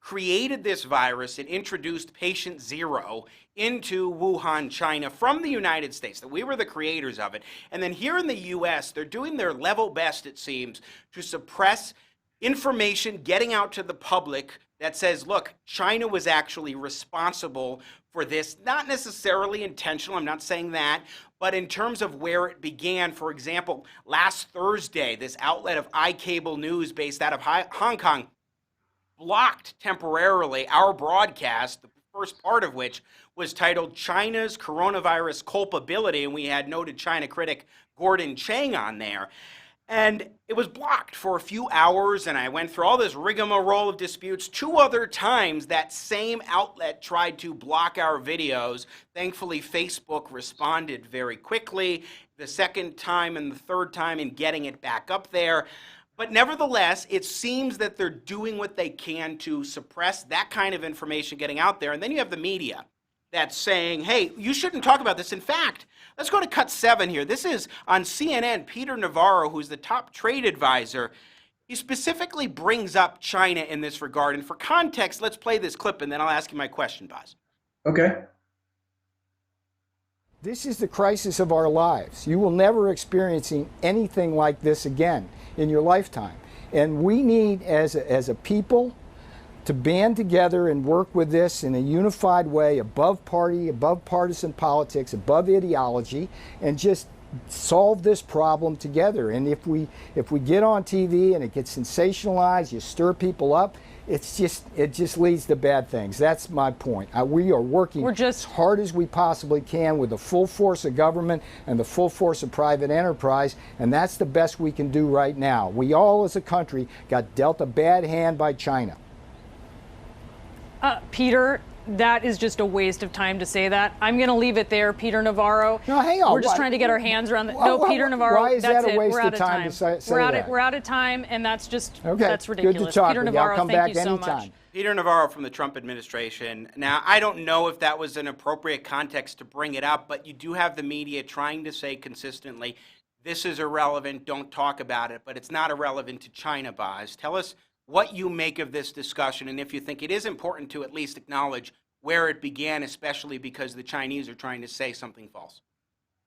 S3: created this virus and introduced patient zero into Wuhan, China from the United States, that we were the creators of it. And then here in the U.S., they're doing their level best, it seems, to suppress information getting out to the public that says, look, China was actually responsible for this, not necessarily intentional, I'm not saying that, but in terms of where it began. For example, last Thursday, this outlet of iCable News based out of Hong Kong blocked temporarily our broadcast, the first part of which was titled China's Coronavirus Culpability, and we had noted China critic Gordon Chang on there. And it was blocked for a few hours, and I went through all this rigmarole of disputes. 2 other times that same outlet tried to block our videos. Thankfully, Facebook responded very quickly, the second time and the third time in getting it back up there. But nevertheless, it seems that they're doing what they can to suppress that kind of information getting out there. And then you have the media that's saying, hey, you shouldn't talk about this. In fact, let's go to cut 7 here. This is on CNN, Peter Navarro, who's the top trade advisor. He specifically brings up China in this regard. And for context, let's play this clip, and then I'll ask you my question, Baz.
S15: Okay.
S16: This is the crisis of our lives. You will never experience anything like this again in your lifetime. And we need, as a people, to band together and work with this in a unified way, above party, above partisan politics, above ideology, and just solve this problem together. And if we get on TV and it gets sensationalized, you stir people up, it just leads to bad things. That's my point. We are working as hard as we possibly can with the full force of government and the full force of private enterprise, and that's the best we can do right now. We all as a country got dealt a bad hand by China.
S17: Peter, that is just a waste of time to say that. I'm going to leave it there, Peter Navarro.
S16: No, hang on.
S17: We're just trying to get our hands around the. Peter Navarro.
S16: Why is
S17: that's
S16: that a waste
S17: We're out
S16: of time to say that?
S17: We're out of time, and that's just
S16: okay.
S17: That's ridiculous.
S16: Good to talk
S17: Peter
S16: with
S17: Navarro,
S16: you. I'll come
S17: thank
S16: back
S17: you so
S16: anytime.
S17: much.
S3: Peter Navarro from the Trump administration. Now, I don't know if that was an appropriate context to bring it up, but you do have the media trying to say consistently, this is irrelevant, don't talk about it, but it's not irrelevant to China, Baz. Tell us what you make of this discussion, and if you think it is important to at least acknowledge where it began, especially because the Chinese are trying to say something false.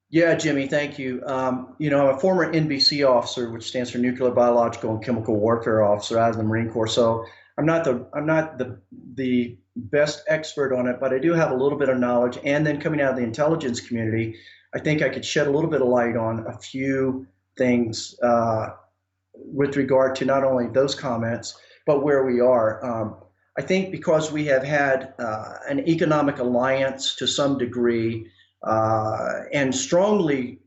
S15: Yeah, Jimmy, thank you. I'm a former NBC officer, which stands for Nuclear, Biological, and Chemical Warfare Officer out of the Marine Corps. So I'm not the best expert on it, but I do have a little bit of knowledge. And then coming out of the intelligence community, I think I could shed a little bit of light on a few things with regard to not only those comments, but where we are. I think because we have had an economic alliance to some degree and strongly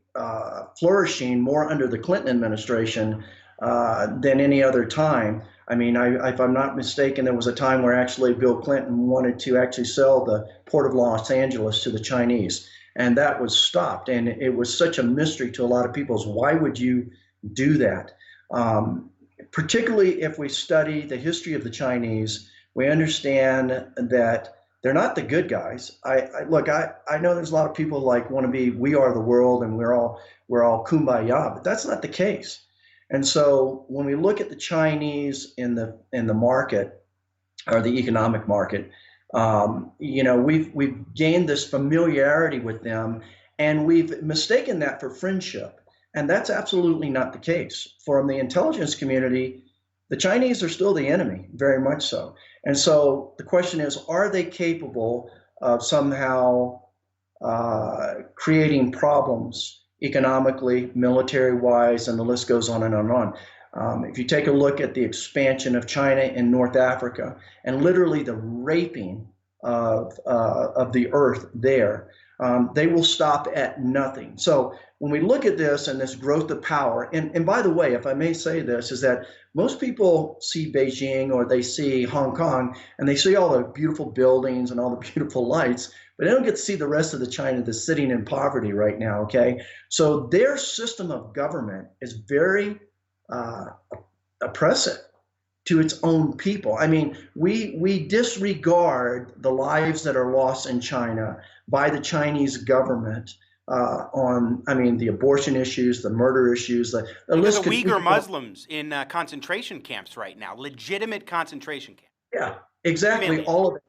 S15: flourishing more under the Clinton administration than any other time. I mean, if I'm not mistaken, there was a time where actually Bill Clinton wanted to actually sell the Port of Los Angeles to the Chinese, and that was stopped. And it was such a mystery to a lot of people. Why would you do that? Particularly if we study the history of the Chinese, we understand that they're not the good guys. I know there's a lot of people want to be, we are the world and we're all kumbaya, but that's not the case. And so when we look at the Chinese in the market, or the economic market, we've gained this familiarity with them, and we've mistaken that for friendship. And that's absolutely not the case. From the intelligence community, the Chinese are still the enemy, very much so. And so the question is, are they capable of somehow creating problems economically, military-wise, and the list goes on and on and on. If you take a look at the expansion of China in North Africa and literally the raping of the earth there, they will stop at nothing. So when we look at this and this growth of power, and by the way, if I may say this, is that most people see Beijing or they see Hong Kong and they see all the beautiful buildings and all the beautiful lights, but they don't get to see the rest of the China that's sitting in poverty right now, okay? So their system of government is very oppressive to its own people. I mean, we disregard the lives that are lost in China by the Chinese government the abortion issues, the murder issues, the list.
S3: The Uyghur Muslims in concentration camps right now, legitimate concentration camps.
S15: Yeah, exactly. All of it.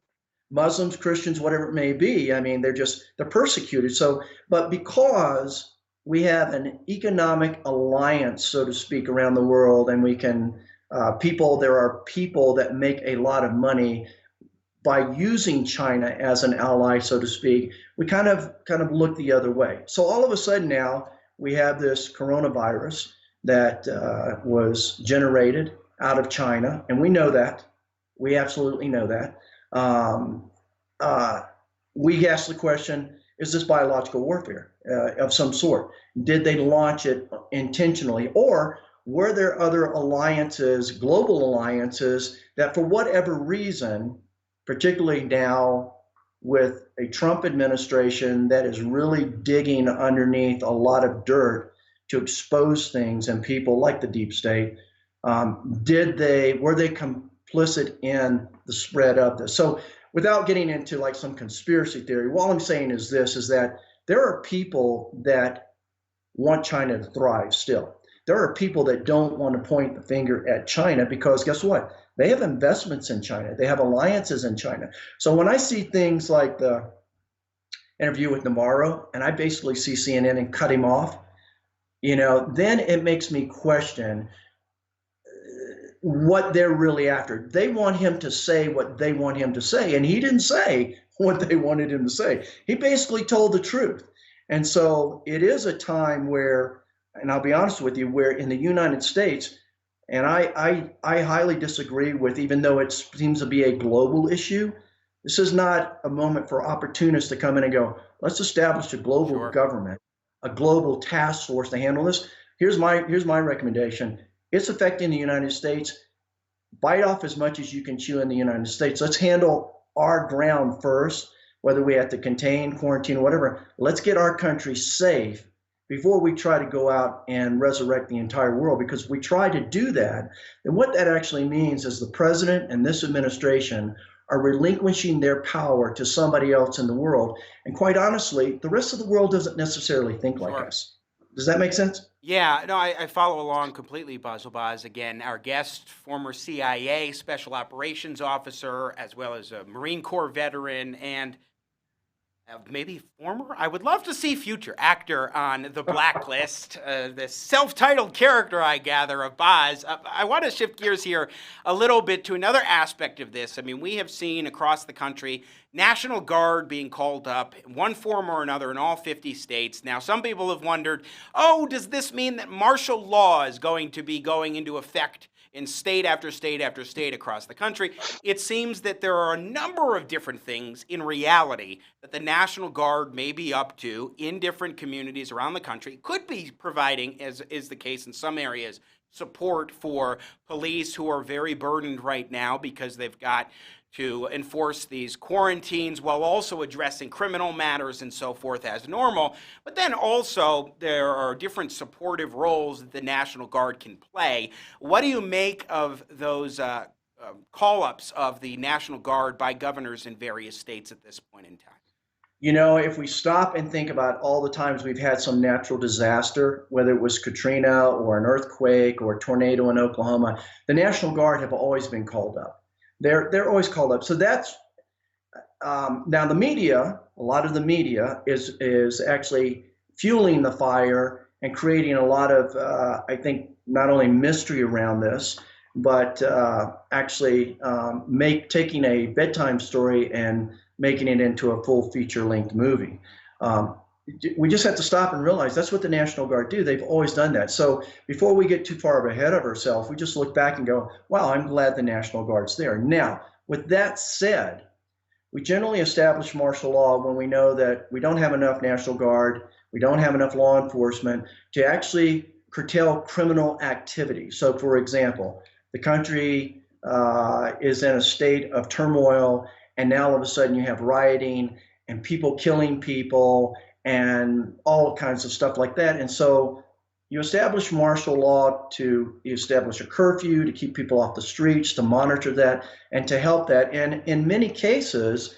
S15: Muslims, Christians, whatever it may be. I mean, they're persecuted. So, but because we have an economic alliance, so to speak, around the world, and we can, there are people that make a lot of money by using China as an ally, so to speak. We kind of look the other way. So all of a sudden now we have this coronavirus that was generated out of China, and we know that. We absolutely know that. We ask the question, is this biological warfare of some sort? Did they launch it intentionally? Or were there other alliances, global alliances, that for whatever reason, particularly now with a Trump administration that is really digging underneath a lot of dirt to expose things and people like the deep state, were they complicit in the spread of this? So without getting into like some conspiracy theory, all I'm saying is this, is that there are people that want China to thrive still. There are people that don't want to point the finger at China because guess what? They have investments in China. They have alliances in China. So when I see things like the interview with Navarro and I basically see CNN and cut him off, then it makes me question what they're really after. They want him to say what they want him to say, and he didn't say what they wanted him to say. He basically told the truth. And so it is a time where, and I'll be honest with you, where in the United States, and I highly disagree with, even though it seems to be a global issue, this is not a moment for opportunists to come in and go, let's establish a global government, a global task force to handle this. Here's my recommendation. It's affecting the United States. Bite off as much as you can chew in the United States. Let's handle our ground first, whether we have to contain, quarantine, whatever. Let's get our country safe before we try to go out and resurrect the entire world. Because if we try to do that, then what that actually means is the president and this administration are relinquishing their power to somebody else in the world. And quite honestly, the rest of the world doesn't necessarily think like us. Does that make sense?
S3: Yeah, no, I follow along completely, Bazzel Baz. Again, our guest, former CIA Special Operations Officer, as well as a Marine Corps veteran, and maybe former, I would love to see future actor on the Blacklist, the self-titled character, I gather, of Baz. I want to shift gears here a little bit to another aspect of this. I mean, we have seen across the country National Guard being called up in one form or another in all 50 states. Now, some people have wondered, does this mean that martial law is going to be going into effect in state after state after state across the country? It seems that there are a number of different things in reality that the National Guard may be up to in different communities around the country. Could be providing, as is the case in some areas, support for police who are very burdened right now because they've got to enforce these quarantines while also addressing criminal matters and so forth as normal. But then also there are different supportive roles that the National Guard can play. What do you make of those call-ups of the National Guard by governors in various states at this point in time?
S15: If we stop and think about all the times we've had some natural disaster, whether it was Katrina or an earthquake or a tornado in Oklahoma, the National Guard have always been called up. They're always called up. So that's now the media. A lot of the media is actually fueling the fire and creating a lot of I think not only mystery around this, but actually taking a bedtime story and making it into a full feature-length movie. We just have to stop and realize that's what the National Guard do. They've always done that. So before we get too far ahead of ourselves, we just look back and go, wow, I'm glad the National Guard's there. Now, with that said, we generally establish martial law when we know that we don't have enough National Guard, we don't have enough law enforcement to actually curtail criminal activity. So, for example, the country is in a state of turmoil, and now all of a sudden you have rioting and people killing people and all kinds of stuff like that. And so you establish martial law to establish a curfew, to keep people off the streets, to monitor that, and to help that. And in many cases,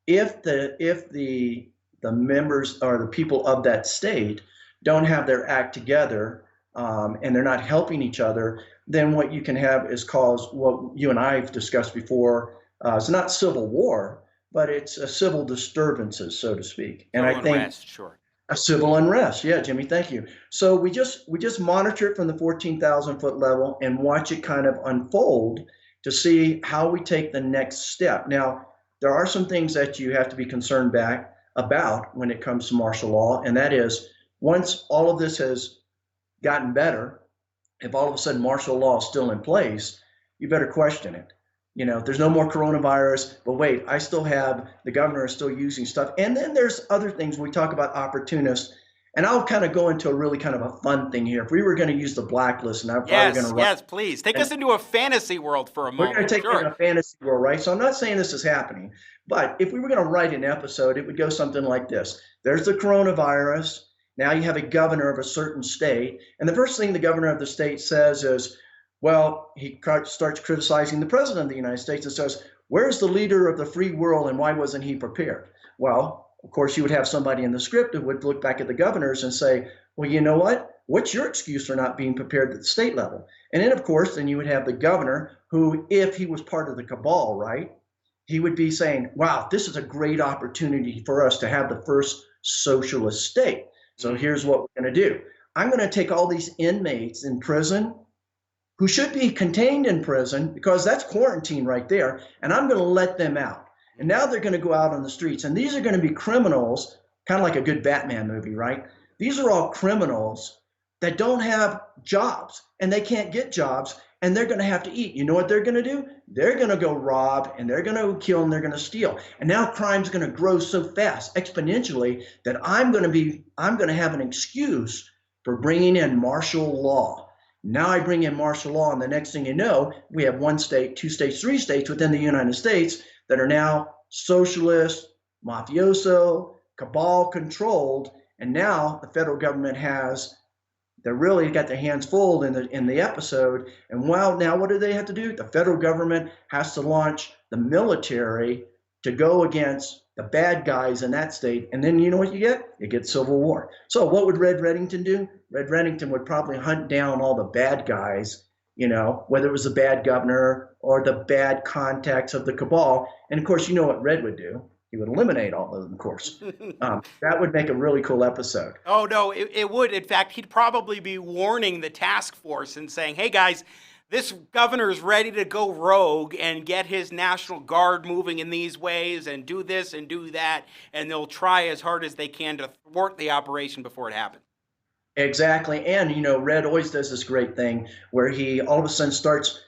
S15: if the members or the people of that state don't have their act together and they're not helping each other, then what you can have is cause what you and I have discussed before. It's not civil war, but it's a civil disturbances, so to speak. And
S3: Civil
S15: I think
S3: unrest, sure.
S15: a civil unrest. Yeah, Jimmy, thank you. So we just monitor it from the 14,000 foot level and watch it kind of unfold to see how we take the next step. Now, there are some things that you have to be concerned about when it comes to martial law, and that is once all of this has gotten better, if all of a sudden martial law is still in place, you better question it. You know, there's no more coronavirus, but wait, I still have, the governor is still using stuff. And then there's other things we talk about opportunists, and I'll kind of go into a really kind of a fun thing here. If we were going to use the Blacklist, and I'm probably going to write.
S3: Yes, please. Take us into a fantasy world for a moment.
S15: We're going to take it in a fantasy world, right? So I'm not saying this is happening, but if we were going to write an episode, it would go something like this. There's the coronavirus. Now you have a governor of a certain state, and the first thing the governor of the state says is, well, he starts criticizing the president of the United States and says, where's the leader of the free world and why wasn't he prepared? Well, of course, you would have somebody in the script who would look back at the governors and say, well, you know what? What's your excuse for not being prepared at the state level? And then, of course, then you would have the governor who, if he was part of the cabal, right, he would be saying, wow, this is a great opportunity for us to have the first socialist state. So here's what we're going to do. I'm going to take all these inmates in prison who should be contained in prison because that's quarantine right there, and I'm going to let them out. And now they're going to go out on the streets, and these are going to be criminals, kind of like a good Batman movie, right? These are all criminals that don't have jobs, and they can't get jobs, and they're going to have to eat. You know what they're going to do? They're going to go rob, and they're going to kill, and they're going to steal. And now crime's going to grow so fast, exponentially, that I'm going to have an excuse for bringing in martial law. Now I bring in martial law, and the next thing you know, we have 1 state, 2 states, 3 states within the United States that are now socialist, mafioso, cabal controlled, and now the federal government they really got their hands full in the episode. And now what do they have to do? The federal government has to launch the military to go against the bad guys in that state. And then you know what you get? You get civil war. So what would Red Reddington do? Red Reddington would probably hunt down all the bad guys, you know, whether it was the bad governor or the bad contacts of the cabal. And of course, you know what Red would do? He would eliminate all of them, of course. That would make a really cool episode.
S3: Oh, no, it would. In fact, he'd probably be warning the task force and saying, hey, guys, this governor is ready to go rogue and get his National Guard moving in these ways and do this and do that, and they'll try as hard as they can to thwart the operation before it happens.
S15: Exactly. And, you know, Red always does this great thing where he all of a sudden starts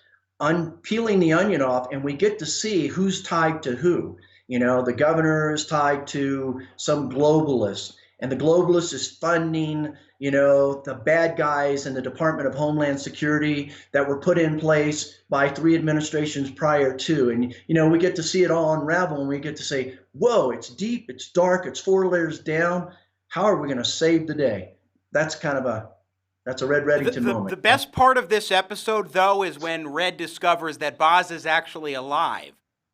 S15: peeling the onion off, and we get to see who's tied to who. You know, the governor is tied to some globalist, and the globalist is funding, you know, the bad guys in the Department of Homeland Security that were put in place by 3 administrations prior to. And, you know, we get to see it all unravel, and we get to say, whoa, it's deep, it's dark, it's 4 layers down. How are we going to save the day? That's kind of a Red Reddington moment.
S3: The best part of this episode, though, is when Red discovers that Baz is actually alive.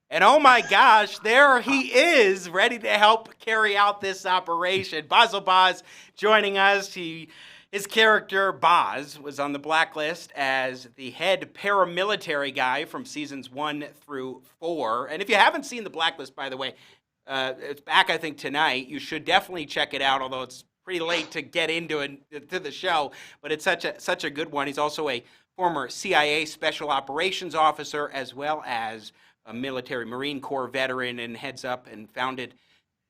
S3: And oh my gosh, there he is, ready to help carry out this operation. Bazzel Baz joining us. His character, Baz, was on the Blacklist as the head paramilitary guy from seasons 1 through 4. And if you haven't seen the Blacklist, by the way, it's back, I think, tonight. You should definitely check it out, although it's pretty late to get into the show. But it's such a good one. He's also a former CIA Special Operations Officer, as well as a military Marine Corps veteran, and heads up and founded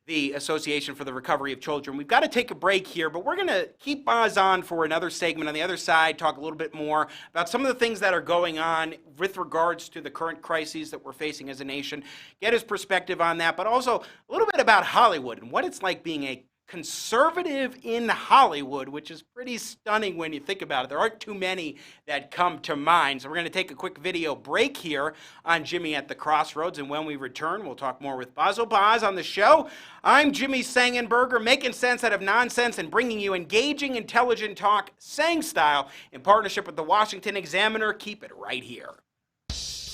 S3: the Association for the Recovery of Children. We've got to take a break here, but we're going to keep Baz on for another segment on the other side, talk a little bit more about some of the things that are going on with regards to the current crises that we're facing as a nation, get his perspective on that, but also a little bit about Hollywood and what it's like being a conservative in Hollywood, which is pretty stunning when you think about it. There aren't too many that come to mind. So we're going to take a quick video break here on Jimmy at the Crossroads, and when we return, we'll talk more with Bazzel Baz on the show. I'm Jimmy Sengenberger, making sense out of nonsense and bringing you engaging, intelligent talk, Sang style, in partnership with the Washington Examiner. Keep it right here.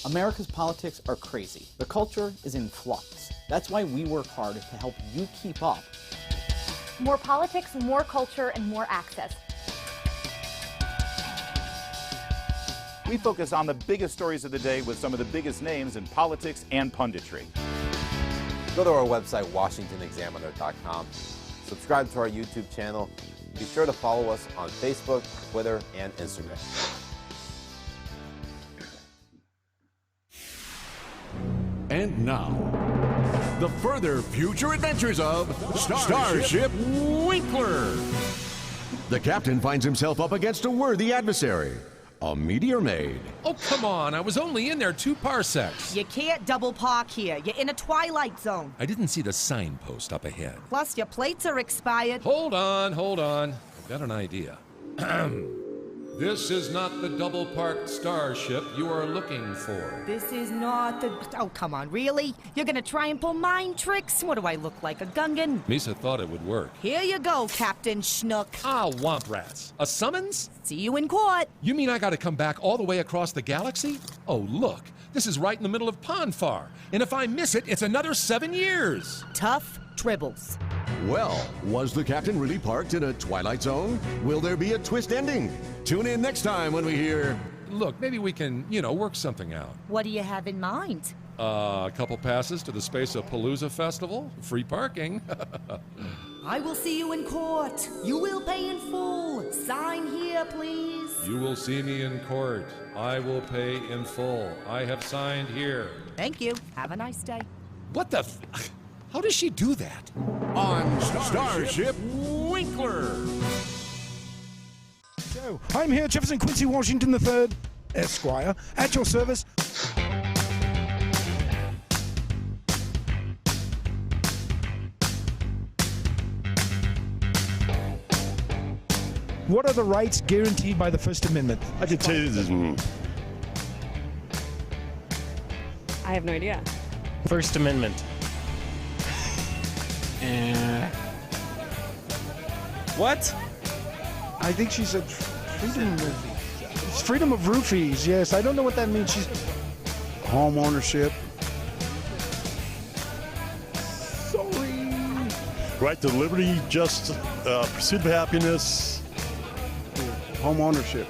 S7: America's politics are crazy. The culture is in flux. That's why we work hard to help you keep up.
S8: More politics, more culture, and more access.
S9: We focus on the biggest stories of the day with some of the biggest names in politics and punditry.
S10: Go to our website, WashingtonExaminer.com. Subscribe to our YouTube channel. Be sure to follow us on Facebook, Twitter, and Instagram.
S18: And now, the further future adventures of Starship Winkler. The captain finds himself up against a worthy adversary, a meteor maid.
S19: Oh, come on. I was only in there 2 parsecs.
S20: You can't double park here. You're in a twilight zone.
S19: I didn't see the signpost up ahead.
S20: Plus, your plates are expired.
S19: Hold on. I've got an idea. This is not the double-parked starship you are looking for.
S20: This is not the... Oh, come on, really? You're gonna try and pull mind tricks? What do I look like, a Gungan?
S19: Misa thought it would work.
S20: Here you go, Captain Schnook.
S19: Ah, womp rats. A summons?
S20: See you in court.
S19: You mean I gotta come back all the way across the galaxy? Oh, look. This is right in the middle of Ponfar. And if I miss it, it's another 7 years.
S20: Tough tribbles.
S18: Well, was the captain really parked in a twilight zone? Will there be a twist ending? Tune in next time when we hear...
S19: Look, maybe we can, work something out.
S20: What do you have in mind?
S19: A couple passes to the Space of Palooza Festival, free parking.
S20: I will see you in court. You will pay in full. Sign here, please.
S19: You will see me in court. I will pay in full. I have signed here.
S20: Thank you. Have a nice day.
S19: What the How does she do that?
S18: On Starship Winkler.
S1: So, I'm here, Jefferson Quincy Washington III, Esquire, at your service. What are the rights guaranteed by the First Amendment?
S21: I can tell you this.
S17: I have no idea.
S21: First Amendment.
S22: What?
S1: I think she said freedom of... It's freedom of roofies, yes. I don't know what that means. She's...
S22: Home ownership.
S1: Sorry.
S21: Right to liberty, just pursuit of happiness.
S22: Home ownership.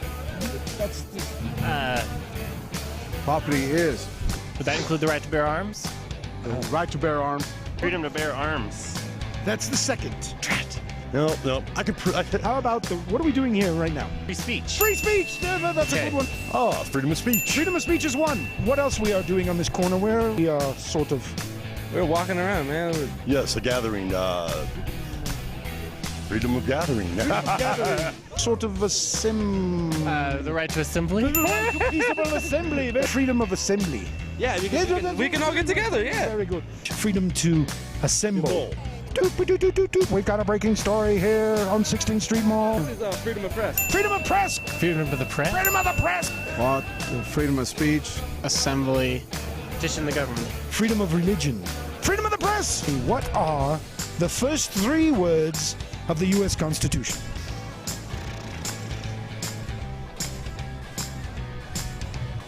S1: That's
S22: property is.
S21: Would that include the right to bear arms?
S22: The right to bear arms.
S21: Freedom to bear arms.
S1: That's the second.
S21: No.
S1: How about what are we doing here right now?
S21: Free speech.
S1: Free speech! That's a good one.
S21: Oh, freedom of speech.
S1: Freedom of speech is one. What else we are doing on this corner? Where we are sort of...
S22: We're walking around, man.
S21: Yes, a gathering. Freedom of gathering.
S1: Sort of
S21: the right to assembly?
S1: The right to peaceable assembly. Freedom of assembly.
S22: Yeah, we can all get together, yeah.
S1: Very good. Freedom to assemble. We've got a breaking story here on 16th Street Mall.
S22: This is freedom of press.
S1: Freedom of press!
S21: Freedom of the press?
S1: Freedom of the press!
S22: What? Freedom of speech.
S21: Assembly. Petition the government.
S1: Freedom of religion. Freedom of the press! What are the first 3 words of the U.S. Constitution?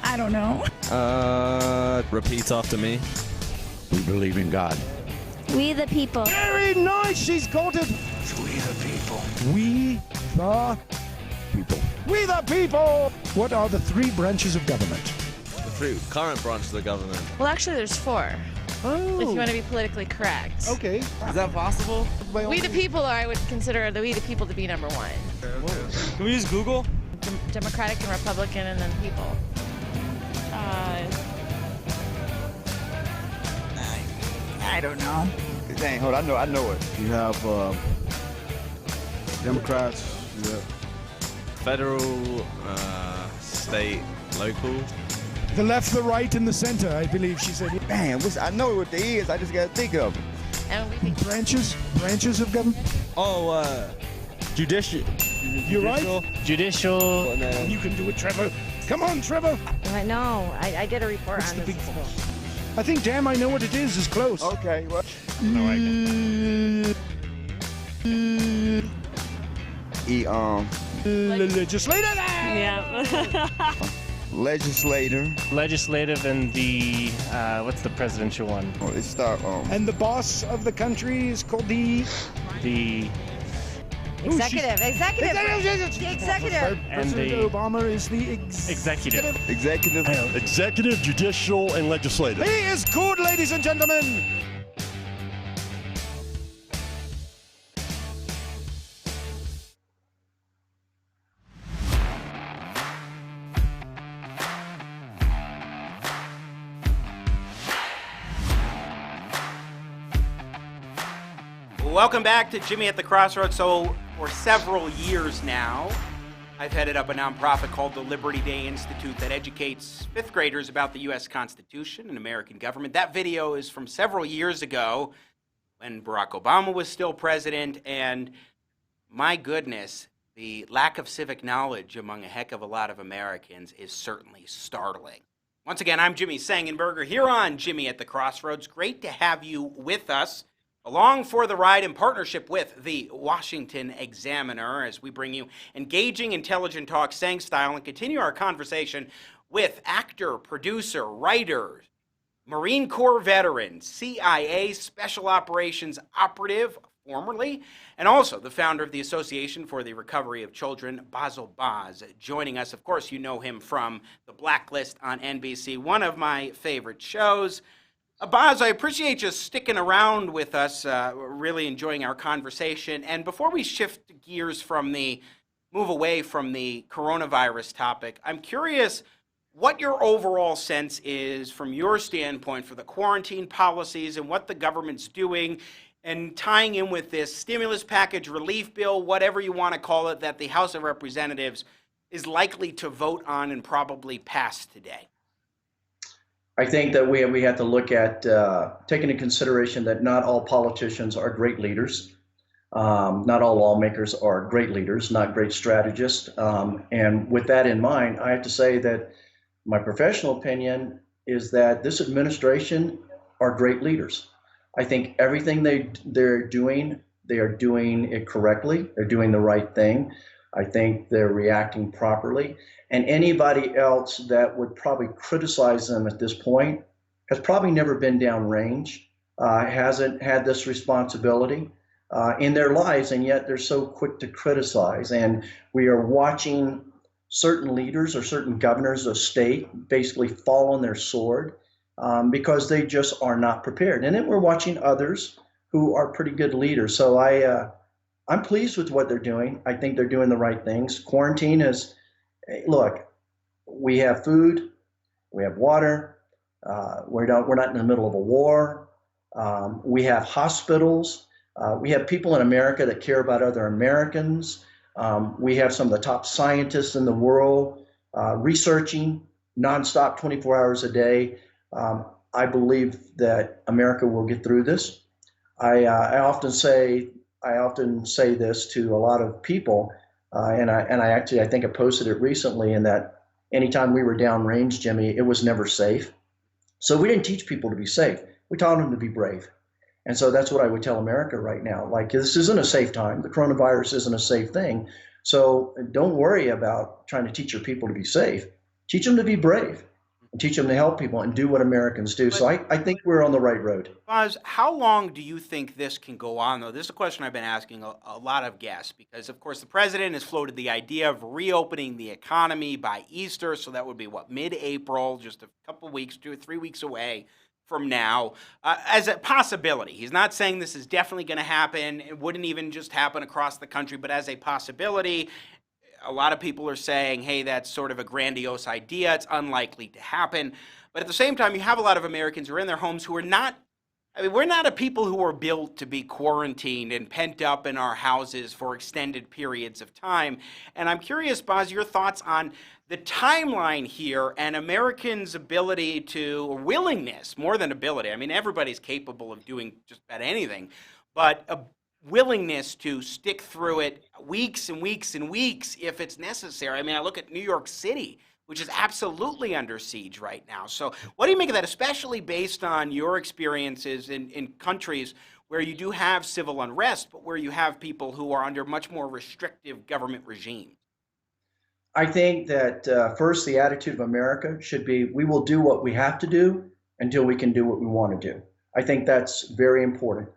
S23: I don't know.
S22: Repeats after me.
S18: We believe in God.
S23: We the people.
S1: Very nice, she's got it.
S22: We the people.
S1: We the people. We the people! What are the 3 branches of government?
S22: The 3 current branches of the government.
S23: Well, actually, there's 4.
S1: Oh.
S23: If you want to be politically correct.
S1: Okay.
S22: Is that possible?
S23: We the people, I would consider the we the people to be number 1.
S22: Can we use Google?
S23: Democratic and Republican, and then people.
S2: I don't know. Dang, hold on, I know it.
S22: You have Democrats, you have federal, state, local.
S4: The left, the right, and the center, I believe she said.
S2: Damn, I know what they is. I just gotta think of it.
S4: Branches of government.
S22: Judicial.
S4: You're right.
S22: Judicial.
S4: You can do it, Trevor. Come on, Trevor.
S23: I know. I did a report
S4: What's
S23: on
S4: the
S23: this.
S4: big four? I think damn I know what it is close.
S2: Okay, well.
S4: No idea. Legislator.
S23: Yeah.
S6: Legislative and the what's the presidential one?
S2: Oh, it start
S4: And the boss of the country is called the
S23: Executive.
S4: And President Obama is the
S6: executive.
S21: Executive, judicial, and legislative.
S4: He is good, ladies and gentlemen.
S3: Welcome back to Jimmy at the Crossroads. So, for several years now, I've headed up a nonprofit called the Liberty Day Institute that educates fifth graders about the U.S. Constitution and American government. That video is from several years ago when Barack Obama was still president, and my goodness, the lack of civic knowledge among a heck of a lot of Americans is certainly startling. Once again, I'm Jimmy Sengenberger here on Jimmy at the Crossroads. Great to have you with us, along for the ride in partnership with the Washington Examiner, as we bring you engaging, intelligent talk, Sang style, and continue our conversation with actor, producer, writer, Marine Corps veteran, CIA Special Operations operative, formerly, and also the founder of the Association for the Recovery of Children, Bazzel Baz. Joining us, of course, you know him from the Blacklist on NBC, one of my favorite shows. Baz, I appreciate you sticking around with us, really enjoying our conversation. And before we shift gears move away from the coronavirus topic, I'm curious what your overall sense is from your standpoint for the quarantine policies and what the government's doing, and tying in with this stimulus package, relief bill, whatever you want to call it, that the House of Representatives is likely to vote on and probably pass today.
S15: I think that we have to look at taking into consideration that not all politicians are great leaders. Not all lawmakers are great leaders, not great strategists. And with that in mind, I have to say that my professional opinion is that this administration are great leaders. I think everything they're doing, they are doing it correctly. They're doing the right thing. I think they're reacting properly. And anybody else that would probably criticize them at this point has probably never been downrange, hasn't had this responsibility in their lives, and yet they're so quick to criticize. And we are watching certain leaders or certain governors of state basically fall on their sword because they just are not prepared. And then we're watching others who are pretty good leaders. So I'm pleased with what they're doing. I think they're doing the right things. Quarantine is, look, we have food, we have water, we're not in the middle of a war. We have hospitals. We have people in America that care about other Americans. We have some of the top scientists in the world researching nonstop 24 hours a day. I believe that America will get through this. I often say this to a lot of people, and I think I posted it recently, in that anytime we were downrange, Jimmy, it was never safe. So we didn't teach people to be safe. We taught them to be brave. And so that's what I would tell America right now. Like, this isn't a safe time. The coronavirus isn't a safe thing. So don't worry about trying to teach your people to be safe. Teach them to be brave and teach them to help people and do what Americans do. So I think we're on the right road.
S3: Baz, how long do you think this can go on, though? This is a question I've been asking a lot of guests because, of course, the president has floated the idea of reopening the economy by Easter. So that would be, mid-April, just a couple of weeks, 2 or 3 weeks away from now, as a possibility. He's not saying this is definitely going to happen. It wouldn't even just happen across the country, but as a possibility. a lot of people are saying, hey, that's sort of a grandiose idea. It's unlikely to happen. But at the same time, you have a lot of Americans who are in their homes who are not, I mean, we're not a people who are built to be quarantined and pent up in our houses for extended periods of time. And I'm curious, Baz, your thoughts on the timeline here and Americans' ability to, or willingness, more than ability. I mean, everybody's capable of doing just about anything, but a willingness to stick through it weeks and weeks and weeks if it's necessary. I mean, I look at New York City, which is absolutely under siege right now. So what do you make of that, especially based on your experiences in countries where you do have civil unrest, but where you have people who are under much more restrictive government regimes?
S15: I think that first, the attitude of America should be, we will do what we have to do until we can do what we want to do. I think that's very important.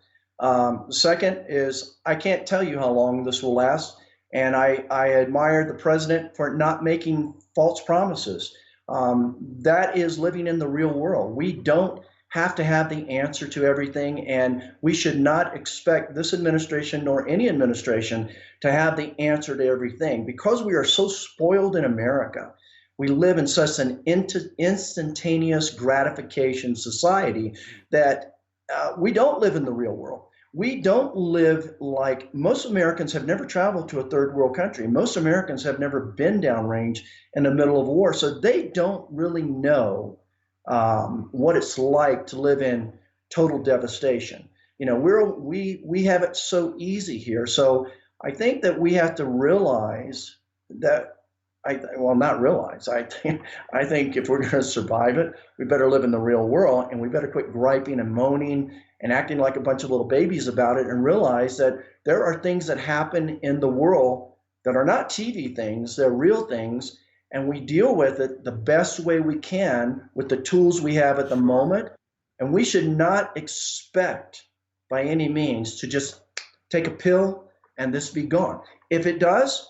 S15: Second is, I can't tell you how long this will last. And I admire the president for not making false promises. That is living in the real world. We don't have to have the answer to everything, and we should not expect this administration nor any administration to have the answer to everything. Because we are so spoiled in America, we live in such an instantaneous gratification society that we don't live in the real world. We don't live like, most Americans have never traveled to a third world country. Most Americans have never been downrange in the middle of war. So they don't really know what it's like to live in total devastation. You know, we have it so easy here. So I think that we have to realize that, not realize, I think if we're going to survive it, we better live in the real world, and we better quit griping and moaning and acting like a bunch of little babies about it, and realize that there are things that happen in the world that are not TV things, they're real things, and we deal with it the best way we can with the tools we have at the moment. And we should not expect by any means to just take a pill and this be gone. If it does,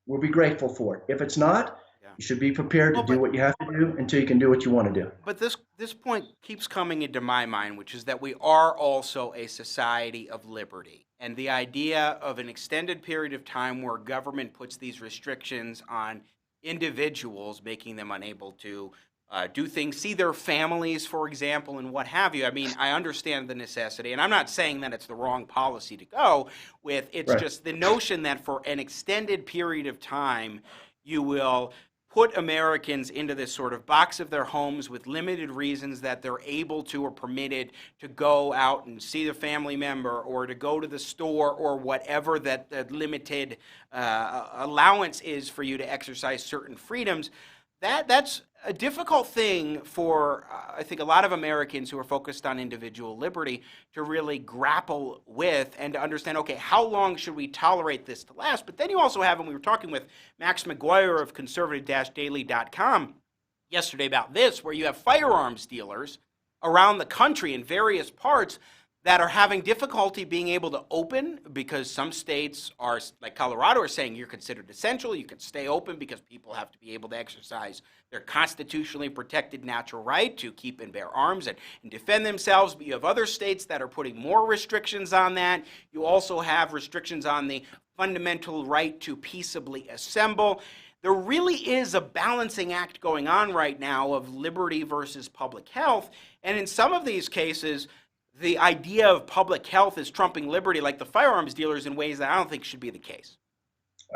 S15: we'll be grateful for it. If it's not, you should be prepared to do what you have to do until you can do what you want to do.
S3: But this point keeps coming into my mind, which is that we are also a society of liberty. And the idea of an extended period of time where government puts these restrictions on individuals, making them unable to do things, see their families, for example, and what have you. I mean, I understand the necessity, and I'm not saying that it's the wrong policy to go with. It's just the notion that for an extended period of time, you will put Americans into this sort of box of their homes with limited reasons that they're able to or permitted to go out and see the family member or to go to the store or whatever that the limited allowance is for you to exercise certain freedoms. That's a difficult thing for, I think, a lot of Americans who are focused on individual liberty to really grapple with and to understand, okay, how long should we tolerate this to last? But then you also have, and we were talking with Max McGuire of conservative-daily.com yesterday about this, where you have firearms dealers around the country in various parts that are having difficulty being able to open because some states are, like Colorado, are saying you're considered essential. You can stay open because people have to be able to exercise their constitutionally protected natural right to keep and bear arms and defend themselves. But you have other states that are putting more restrictions on that. You also have restrictions on the fundamental right to peaceably assemble. There really is a balancing act going on right now of liberty versus public health. And in some of these cases, the idea of public health is trumping liberty, like the firearms dealers, in ways that I don't think should be the case.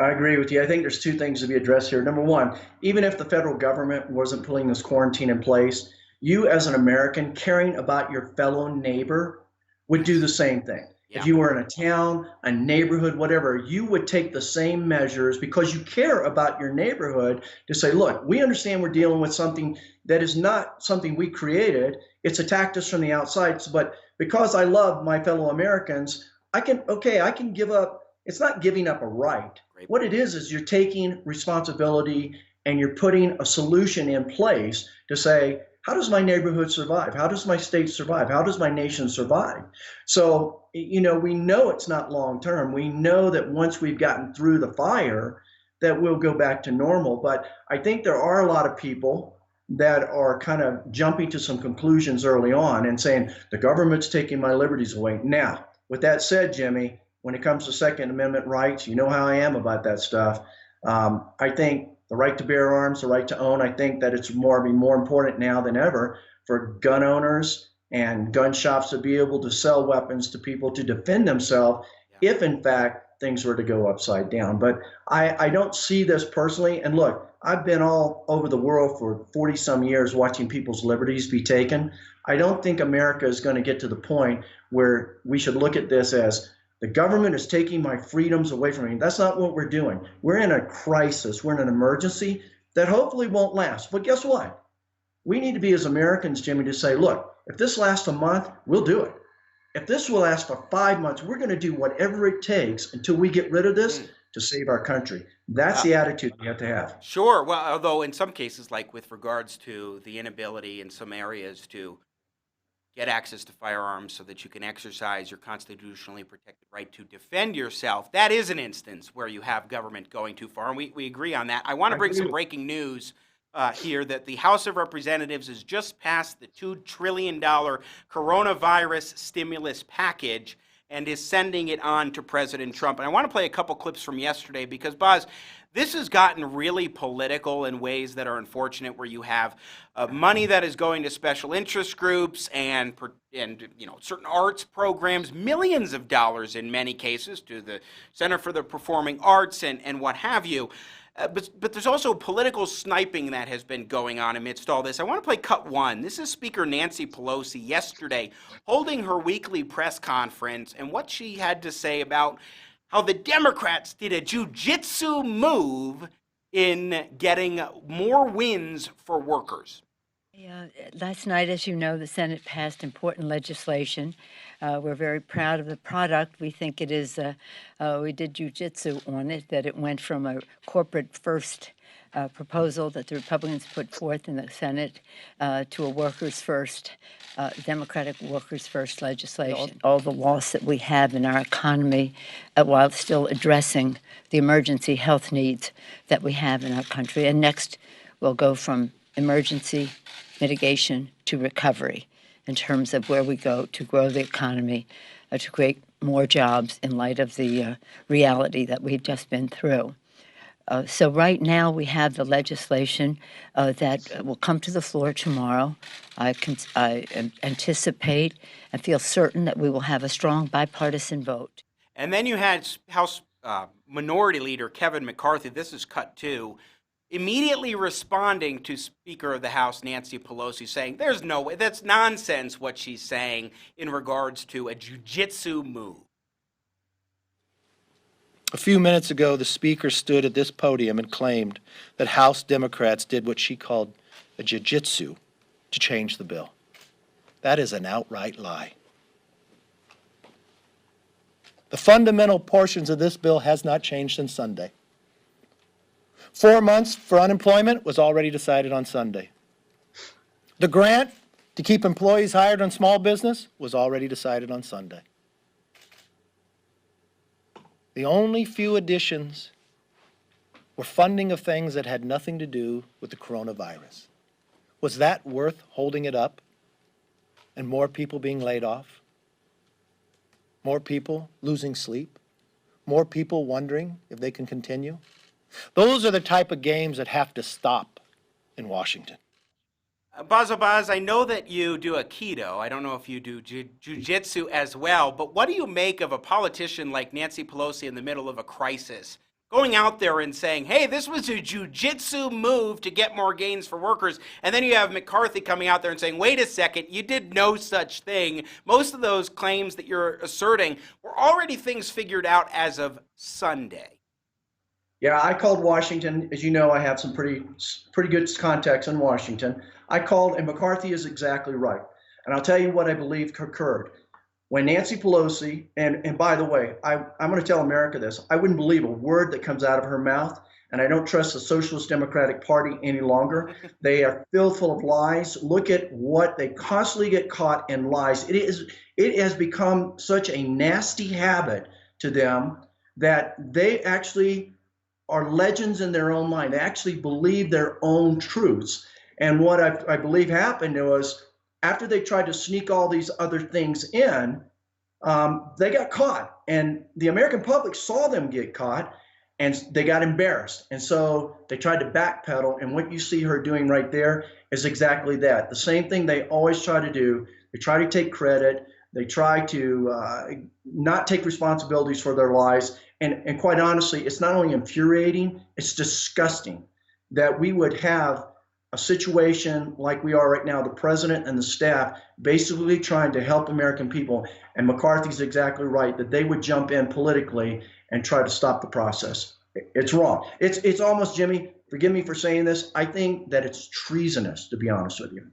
S15: I agree with you. I think there's two things to be addressed here. Number one, even if the federal government wasn't putting this quarantine in place, you as an American caring about your fellow neighbor would do the same thing. Yeah. If you were in a town, a neighborhood, whatever, you would take the same measures because you care about your neighborhood to say, look, we understand we're dealing with something that is not something we created. It's attacked us from the outside, but because I love my fellow Americans, I can give up. It's not giving up a right. What it is you're taking responsibility and you're putting a solution in place to say, how does my neighborhood survive? How does my state survive? How does my nation survive? So, you know, we know it's not long term. We know that once we've gotten through the fire, that we'll go back to normal. But I think there are a lot of people that are kind of jumping to some conclusions early on and saying the government's taking my liberties away. Now, with that said, Jimmy, when it comes to Second Amendment rights, you know how I am about that stuff. I think the right to bear arms, the right to own, I think that it's more important now than ever for gun owners and gun shops to be able to sell weapons to people to defend themselves if, in fact, things were to go upside down. But I don't see this personally. And look, I've been all over the world for 40 some years watching people's liberties be taken. I don't think America is going to get to the point where we should look at this as the government is taking my freedoms away from me. That's not what we're doing. We're in a crisis. We're in an emergency that hopefully won't last. But guess what? We need to be, as Americans, Jimmy, to say, look, if this lasts a month, we'll do it. If this will last for 5 months, we're going to do whatever it takes until we get rid of this to save our country. That's the attitude we have to have.
S3: Sure. Well, although in some cases, like with regards to the inability in some areas to get access to firearms so that you can exercise your constitutionally protected right to defend yourself, that is an instance where you have government going too far, and we agree on that. I want to bring some breaking news here that the House of Representatives has just passed the $2 trillion coronavirus stimulus package and is sending it on to President Trump. And I want to play a couple clips from yesterday because, Baz, this has gotten really political in ways that are unfortunate, where you have money that is going to special interest groups and certain arts programs, millions of dollars in many cases to the Center for the Performing Arts and what have you. But there's also political sniping that has been going on amidst all this. I want to play cut one. This is Speaker Nancy Pelosi yesterday holding her weekly press conference and what she had to say about how the Democrats did a jujitsu move in getting more wins for workers.
S5: Last night, as you know, the Senate passed important legislation. We're very proud of the product. We think it is, we did jujitsu on it, that it went from a corporate first proposal that the Republicans put forth in the Senate to a workers first, Democratic workers first legislation. All the loss that we have in our economy while still addressing the emergency health needs that we have in our country. And next, we'll go from emergency mitigation to recovery in terms of where we go to grow the economy, to create more jobs in light of the reality that we've just been through. So right now we have the legislation that will come to the floor tomorrow. I anticipate and feel certain that we will have a strong bipartisan vote.
S3: And then you had House Minority Leader Kevin McCarthy, this is cut two, immediately responding to Speaker of the House Nancy Pelosi, saying there's no way, that's nonsense what she's saying in regards to a jujitsu move.
S11: A few minutes ago, the Speaker stood at this podium and claimed that House Democrats did what she called a jiu-jitsu to change the bill. That is an outright lie. The fundamental portions of this bill has not changed since Sunday. 4 months for unemployment was already decided on Sunday. The grant to keep employees hired on small business was already decided on Sunday. The only few additions were funding of things that had nothing to do with the coronavirus. Was that worth holding it up and more people being laid off? More people losing sleep? More people wondering if they can continue? Those are the type of games that have to stop in Washington.
S3: Bazzel Baz, I know that you do Aikido. I don't know if you do jiu-jitsu as well, but what do you make of a politician like Nancy Pelosi in the middle of a crisis going out there and saying, hey, this was a jiu-jitsu move to get more gains for workers, and then you have McCarthy coming out there and saying, wait a second, you did no such thing. Most of those claims that you're asserting were already things figured out as of Sunday.
S15: Yeah, I called Washington. As you know, I have some pretty good contacts in Washington. I called, and McCarthy is exactly right. And I'll tell you what I believe occurred. When Nancy Pelosi, and by the way, I'm going to tell America this, I wouldn't believe a word that comes out of her mouth, and I don't trust the Socialist Democratic Party any longer. They are filled full of lies. Look at what they constantly get caught in lies. It has become such a nasty habit to them that they actually are legends in their own mind. They actually believe their own truths. And what I believe happened was after they tried to sneak all these other things in, they got caught. And the American public saw them get caught. and they got embarrassed. And so they tried to backpedal. And what you see her doing right there is exactly that. The same thing they always try to do. They try to take credit. They try to not take responsibilities for their lives. And quite honestly, it's not only infuriating, it's disgusting that we would have a situation like we are right now, the president and the staff basically trying to help American people. And McCarthy's exactly right, that they would jump in politically and try to stop the process. It's wrong. It's almost, Jimmy, forgive me for saying this, I think that it's treasonous, to be honest with you.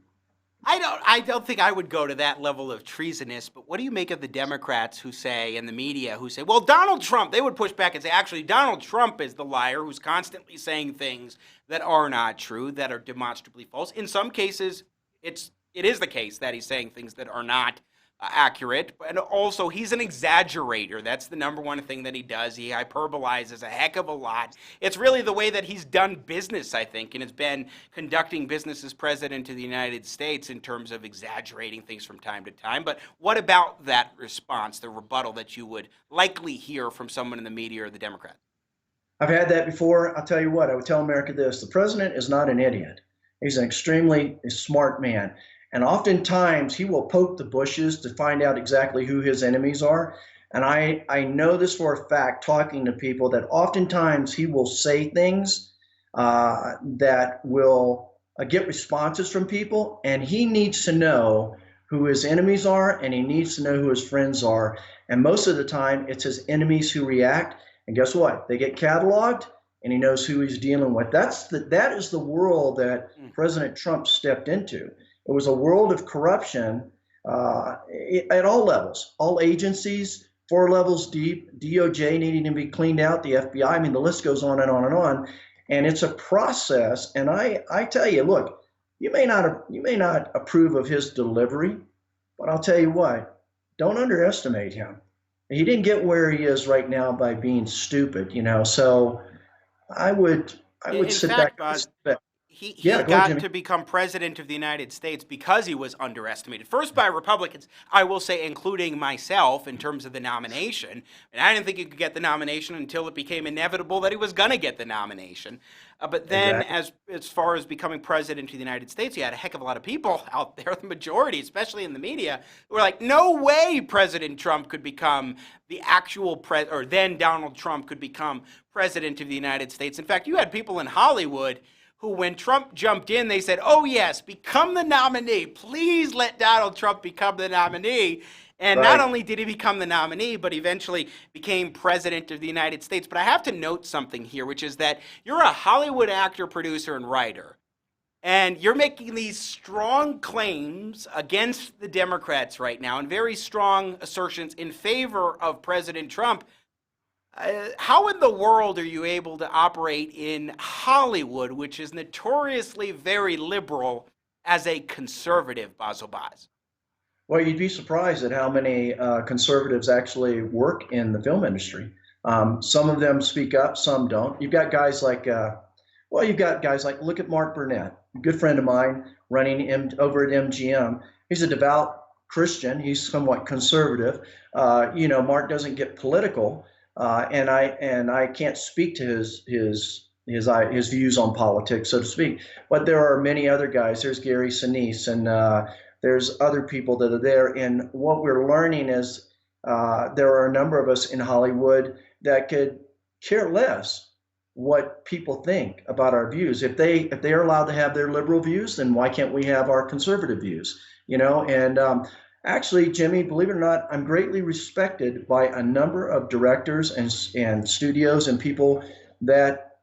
S3: I don't think I would go to that level of treasonous, but what do you make of the Democrats who say, and the media who say, well, Donald Trump, they would push back and say, actually, Donald Trump is the liar who's constantly saying things that are not true, that are demonstrably false. In some cases, it is the case that he's saying things that are not accurate, and also he's an exaggerator. That's the number one thing that he does. He hyperbolizes a heck of a lot. It's really the way that he's done business, I think, and has been conducting business as president of the United States in terms of exaggerating things from time to time. But what about that response, the rebuttal that you would likely hear from someone in the media or the Democrats?
S15: I've had that before. I'll tell you what, I would tell America this: the president is not an idiot. He's an extremely smart man. And oftentimes he will poke the bushes to find out exactly who his enemies are. And I know this for a fact, talking to people, that oftentimes he will say things that will get responses from people. And he needs to know who his enemies are, and he needs to know who his friends are. And most of the time it's his enemies who react. And guess what? They get cataloged, and he knows who he's dealing with. That is the world that President Trump stepped into. It was a world of corruption at all levels, all agencies, 4 levels deep, DOJ needing to be cleaned out, the FBI. I mean, the list goes on and on and on. And it's a process. And I tell you, look, you may not approve of his delivery, but I'll tell you what, don't underestimate him. He didn't get where he is right now by being stupid, So I would sit back.
S3: He got to become president of the United States because he was underestimated. First by Republicans, I will say, including myself, in terms of the nomination. And I didn't think he could get the nomination until it became inevitable that he was going to get the nomination. But then as far as becoming president of the United States, you had a heck of a lot of people out there, the majority, especially in the media, who were like, no way President Trump could become the actual or then Donald Trump could become president of the United States. In fact, you had people in Hollywood who, when Trump jumped in, they said, oh, yes, become the nominee. Please let Donald Trump become the nominee. And not only did he become the nominee, but eventually became president of the United States. But I have to note something here, which is that you're a Hollywood actor, producer, and writer. And you're making these strong claims against the Democrats right now, and very strong assertions in favor of President Trump. How in the world are you able to operate in Hollywood, which is notoriously very liberal, as a conservative, Bazzel Baz?
S15: Well, you'd be surprised at how many conservatives actually work in the film industry. Some of them speak up, some don't. You've got guys like, look at Mark Burnett, a good friend of mine, running over at MGM. He's a devout Christian. He's somewhat conservative. Mark doesn't get political. And I can't speak to his views on politics, so to speak. But there are many other guys. There's Gary Sinise, and there's other people that are there. And what we're learning is there are a number of us in Hollywood that could care less what people think about our views. If they are allowed to have their liberal views, then why can't we have our conservative views? And actually, Jimmy, believe it or not, I'm greatly respected by a number of directors and studios and people that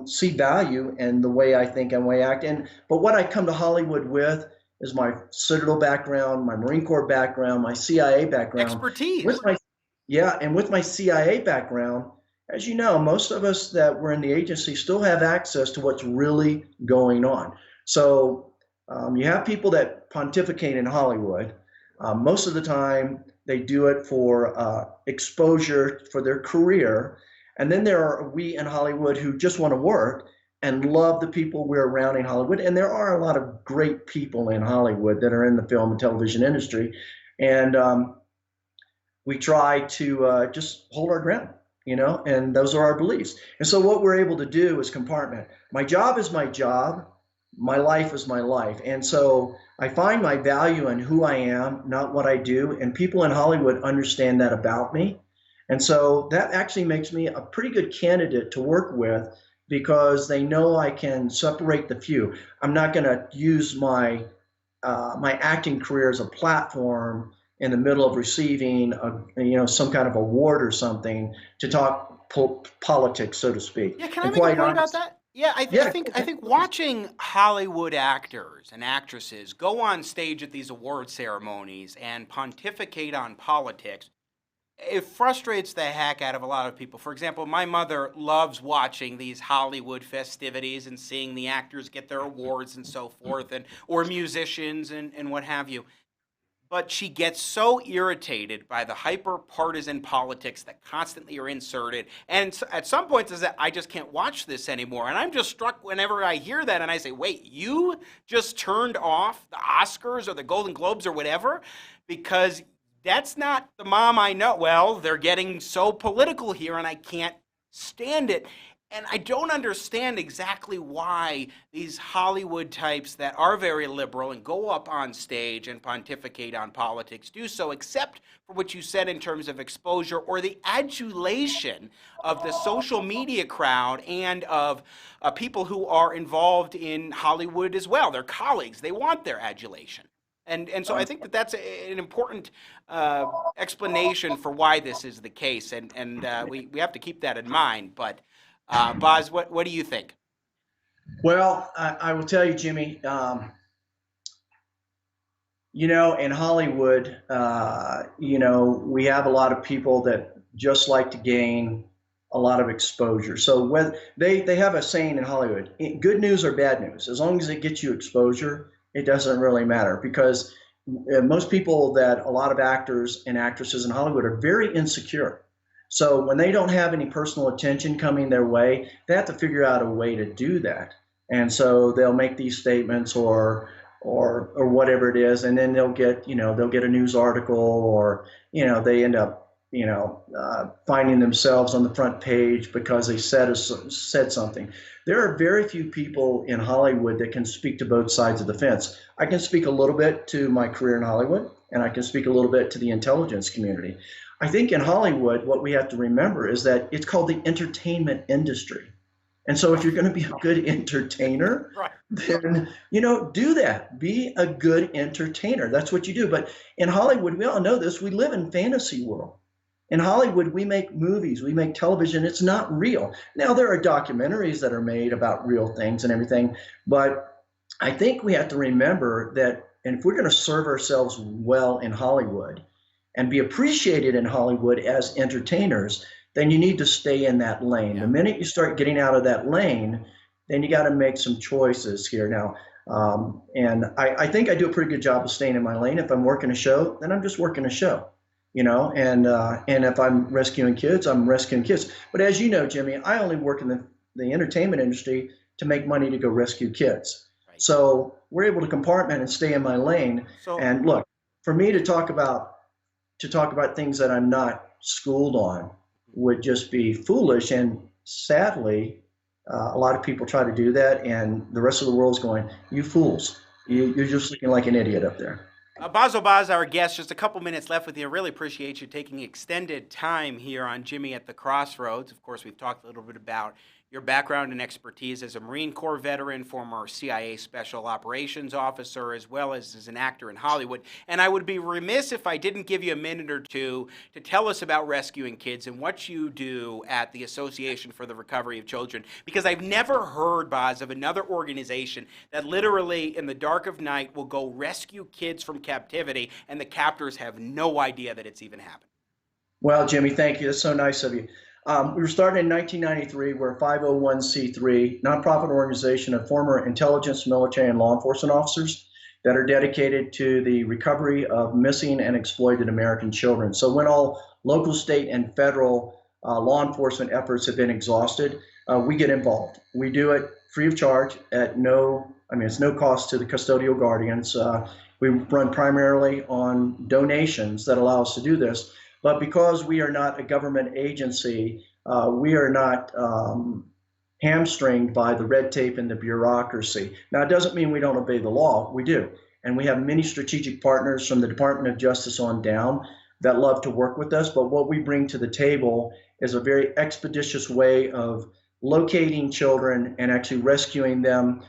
S15: see value in the way I think and way I act. But what I come to Hollywood with is my Citadel background, my Marine Corps background, my CIA background.
S3: Expertise.
S15: And with my CIA background, as you know, most of us that were in the agency still have access to what's really going on. So you have people that pontificate in Hollywood. Most of the time, they do it for exposure for their career. And then there are we in Hollywood who just want to work and love the people we're around in Hollywood. And there are a lot of great people in Hollywood that are in the film and television industry. And we try to just hold our ground. and those are our beliefs. And so what we're able to do is compartment. My job is my job. My life is my life. And so I find my value in who I am, not what I do. And people in Hollywood understand that about me. And so that actually makes me a pretty good candidate to work with because they know I can separate the few. I'm not going to use my acting career as a platform in the middle of receiving some kind of award or something to talk politics, so to speak.
S3: Yeah, can I make a point about that? Yeah, I think watching Hollywood actors and actresses go on stage at these award ceremonies and pontificate on politics, it frustrates the heck out of a lot of people. For example, my mother loves watching these Hollywood festivities and seeing the actors get their awards and so forth, or musicians and what have you. But she gets so irritated by the hyper-partisan politics that constantly are inserted. And at some points, is that I just can't watch this anymore. And I'm just struck whenever I hear that and I say, wait, you just turned off the Oscars or the Golden Globes or whatever? Because that's not the mom I know. Well, they're getting so political here and I can't stand it. And I don't understand exactly why these Hollywood types that are very liberal and go up on stage and pontificate on politics do so, except for what you said in terms of exposure or the adulation of the social media crowd and of people who are involved in Hollywood as well. They're colleagues. They want their adulation. And so I think that that's an important explanation for why this is the case. And we have to keep that in mind. But Baz, what do you think?
S15: Well, I will tell you, Jimmy, in Hollywood, we have a lot of people that just like to gain a lot of exposure. So when they have a saying in Hollywood, good news or bad news, as long as it gets you exposure, it doesn't really matter, because most people, that a lot of actors and actresses in Hollywood are very insecure. So when they don't have any personal attention coming their way, they have to figure out a way to do that. And so they'll make these statements or whatever it is, and then they'll get a news article, or they end up finding themselves on the front page because they said something. There are very few people in Hollywood that can speak to both sides of the fence. I can speak a little bit to my career in Hollywood, and I can speak a little bit to the intelligence community. I think in Hollywood, what we have to remember is that it's called the entertainment industry. And so if you're going to be a good entertainer, then, do that. Be a good entertainer. That's what you do. But in Hollywood, we all know this, we live in fantasy world. In Hollywood, we make movies, we make television. It's not real. Now, there are documentaries that are made about real things and everything, but I think we have to remember that, and if we're going to serve ourselves well in Hollywood and be appreciated in Hollywood as entertainers, then you need to stay in that lane. The minute you start getting out of that lane, then you got to make some choices here now. And I think I do a pretty good job of staying in my lane. If I'm working a show, then I'm just working a show. And if I'm rescuing kids, I'm rescuing kids. But as you know, Jimmy, I only work in the entertainment industry to make money to go rescue kids. Right. So we're able to compartment and stay in my lane. And look, for me to talk about things that I'm not schooled on would just be foolish. And sadly, a lot of people try to do that, and the rest of the world's going, "You fools! You're just looking like an idiot up there."
S3: Bazzel Baz, our guest, just a couple minutes left with you. I really appreciate you taking extended time here on Jimmy at the Crossroads. Of course, we've talked a little bit about your background and expertise as a Marine Corps veteran, former CIA Special Operations Officer, as well as an actor in Hollywood. And I would be remiss if I didn't give you a minute or two to tell us about rescuing kids and what you do at the Association for the Recovery of Children, because I've never heard, Baz, of another organization that literally in the dark of night will go rescue kids from captivity, and the captors have no idea that it's even happened.
S15: Well, Jimmy, thank you. That's so nice of you. We were started in 1993. We're a 501c3 nonprofit organization of former intelligence, military, and law enforcement officers that are dedicated to the recovery of missing and exploited American children. So when all local, state, and federal law enforcement efforts have been exhausted, we get involved. We do it free of charge it's no cost to the custodial guardians. We run primarily on donations that allow us to do this. But because we are not a government agency, we are not hamstringed by the red tape and the bureaucracy. Now, it doesn't mean we don't obey the law. We do. And we have many strategic partners from the Department of Justice on down that love to work with us. But what we bring to the table is a very expeditious way of locating children and actually rescuing them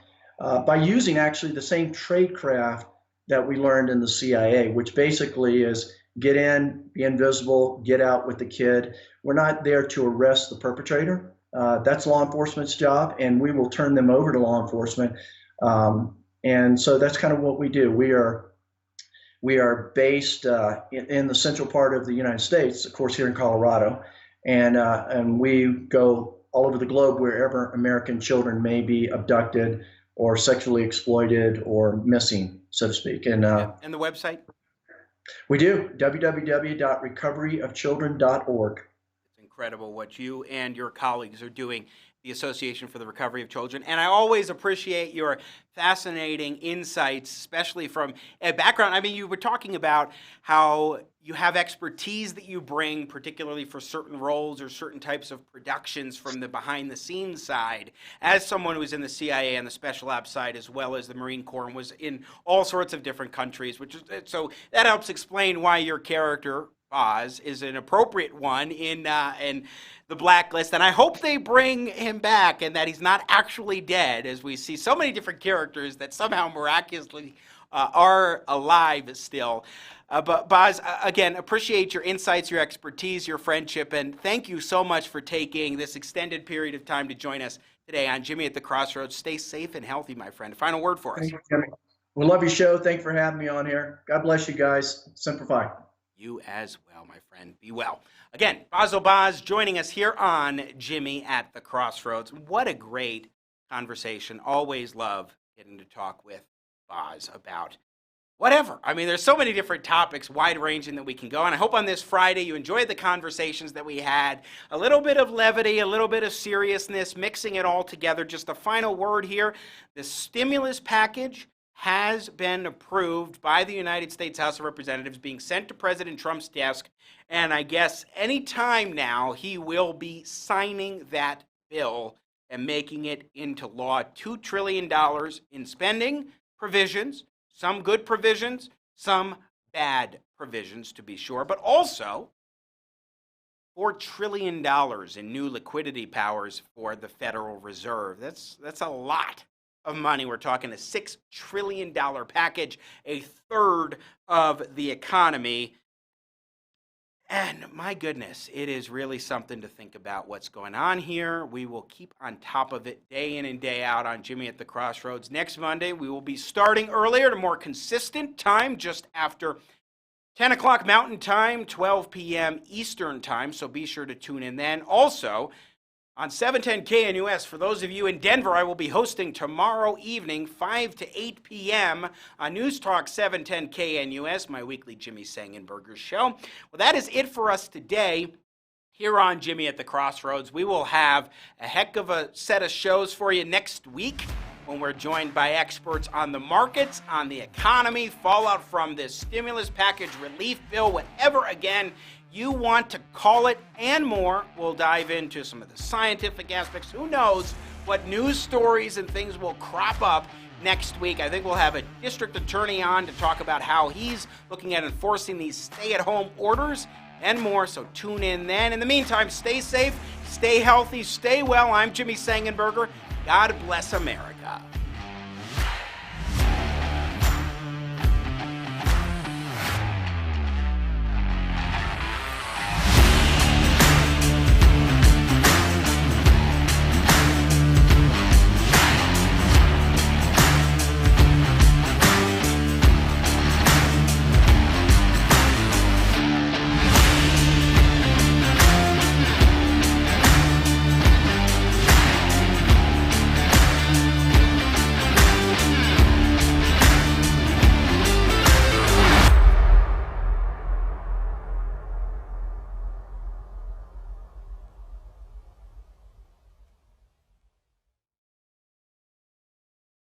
S15: by using actually the same tradecraft that we learned in the CIA, which basically is get in, be invisible, get out with the kid. We're not there to arrest the perpetrator. That's law enforcement's job, and we will turn them over to law enforcement. And so that's kind of what we do. We are based in the central part of the United States, of course, here in Colorado, and we go all over the globe wherever American children may be abducted or sexually exploited or missing, so to speak. And
S3: the website?
S15: We do, www.recoveryofchildren.org.
S3: It's incredible what you and your colleagues are doing, the Association for the Recovery of Children. And I always appreciate your fascinating insights, especially from a background. I mean, you were talking about how you have expertise that you bring, particularly for certain roles or certain types of productions from the behind-the-scenes side, as someone who was in the CIA and the Special Ops side, as well as the Marine Corps, and was in all sorts of different countries. So that helps explain why your character, Baz, is an appropriate one in the Blacklist, and I hope they bring him back and that he's not actually dead, as we see so many different characters that somehow miraculously are alive still. But Baz, again, appreciate your insights, your expertise, your friendship, and thank you so much for taking this extended period of time to join us today on Jimmy at the Crossroads. Stay safe and healthy, my friend. Final word for us.
S15: Thank you, Jimmy. We love your show. Thank you for having me on here. God bless you guys. Semper Fi.
S3: You as well, my friend. Be well. Again, Bazzel Baz joining us here on Jimmy at the Crossroads. What a great conversation. Always love getting to talk with Baz about whatever. I mean, there's so many different topics, wide-ranging, that we can go. And I hope on this Friday you enjoyed the conversations that we had. A little bit of levity, a little bit of seriousness, mixing it all together. Just a final word here. The stimulus package has been approved by the United States House of Representatives, being sent to President Trump's desk. And I guess any time now he will be signing that bill and making it into law. $2 trillion in spending provisions, some good provisions, some bad provisions to be sure, but also $4 trillion in new liquidity powers for the Federal Reserve. That's a lot of money. We're talking a $6 trillion package, a third of the economy. And my goodness, it is really something to think about what's going on here. We will keep on top of it day in and day out on Jimmy at the Crossroads. Next Monday, we will be starting earlier at a more consistent time, just after 10 o'clock Mountain Time, 12 p.m. Eastern Time, so be sure to tune in then. Also, on 710 KNUS, for those of you in Denver, I will be hosting tomorrow evening, 5 to 8 p.m. on News Talk 710 KNUS, my weekly Jimmy Sengenberger show. Well, that is it for us today here on Jimmy at the Crossroads. We will have a heck of a set of shows for you next week when we're joined by experts on the markets, on the economy, fallout from this stimulus package, relief bill, whatever, again, you want to call it, and more. We'll dive into some of the scientific aspects. Who knows what news stories and things will crop up next week. I think we'll have a district attorney on to talk about how he's looking at enforcing these stay-at-home orders and more, so tune in then. In the meantime, stay safe, stay healthy, stay well. I'm Jimmy Sengenberger. God bless America.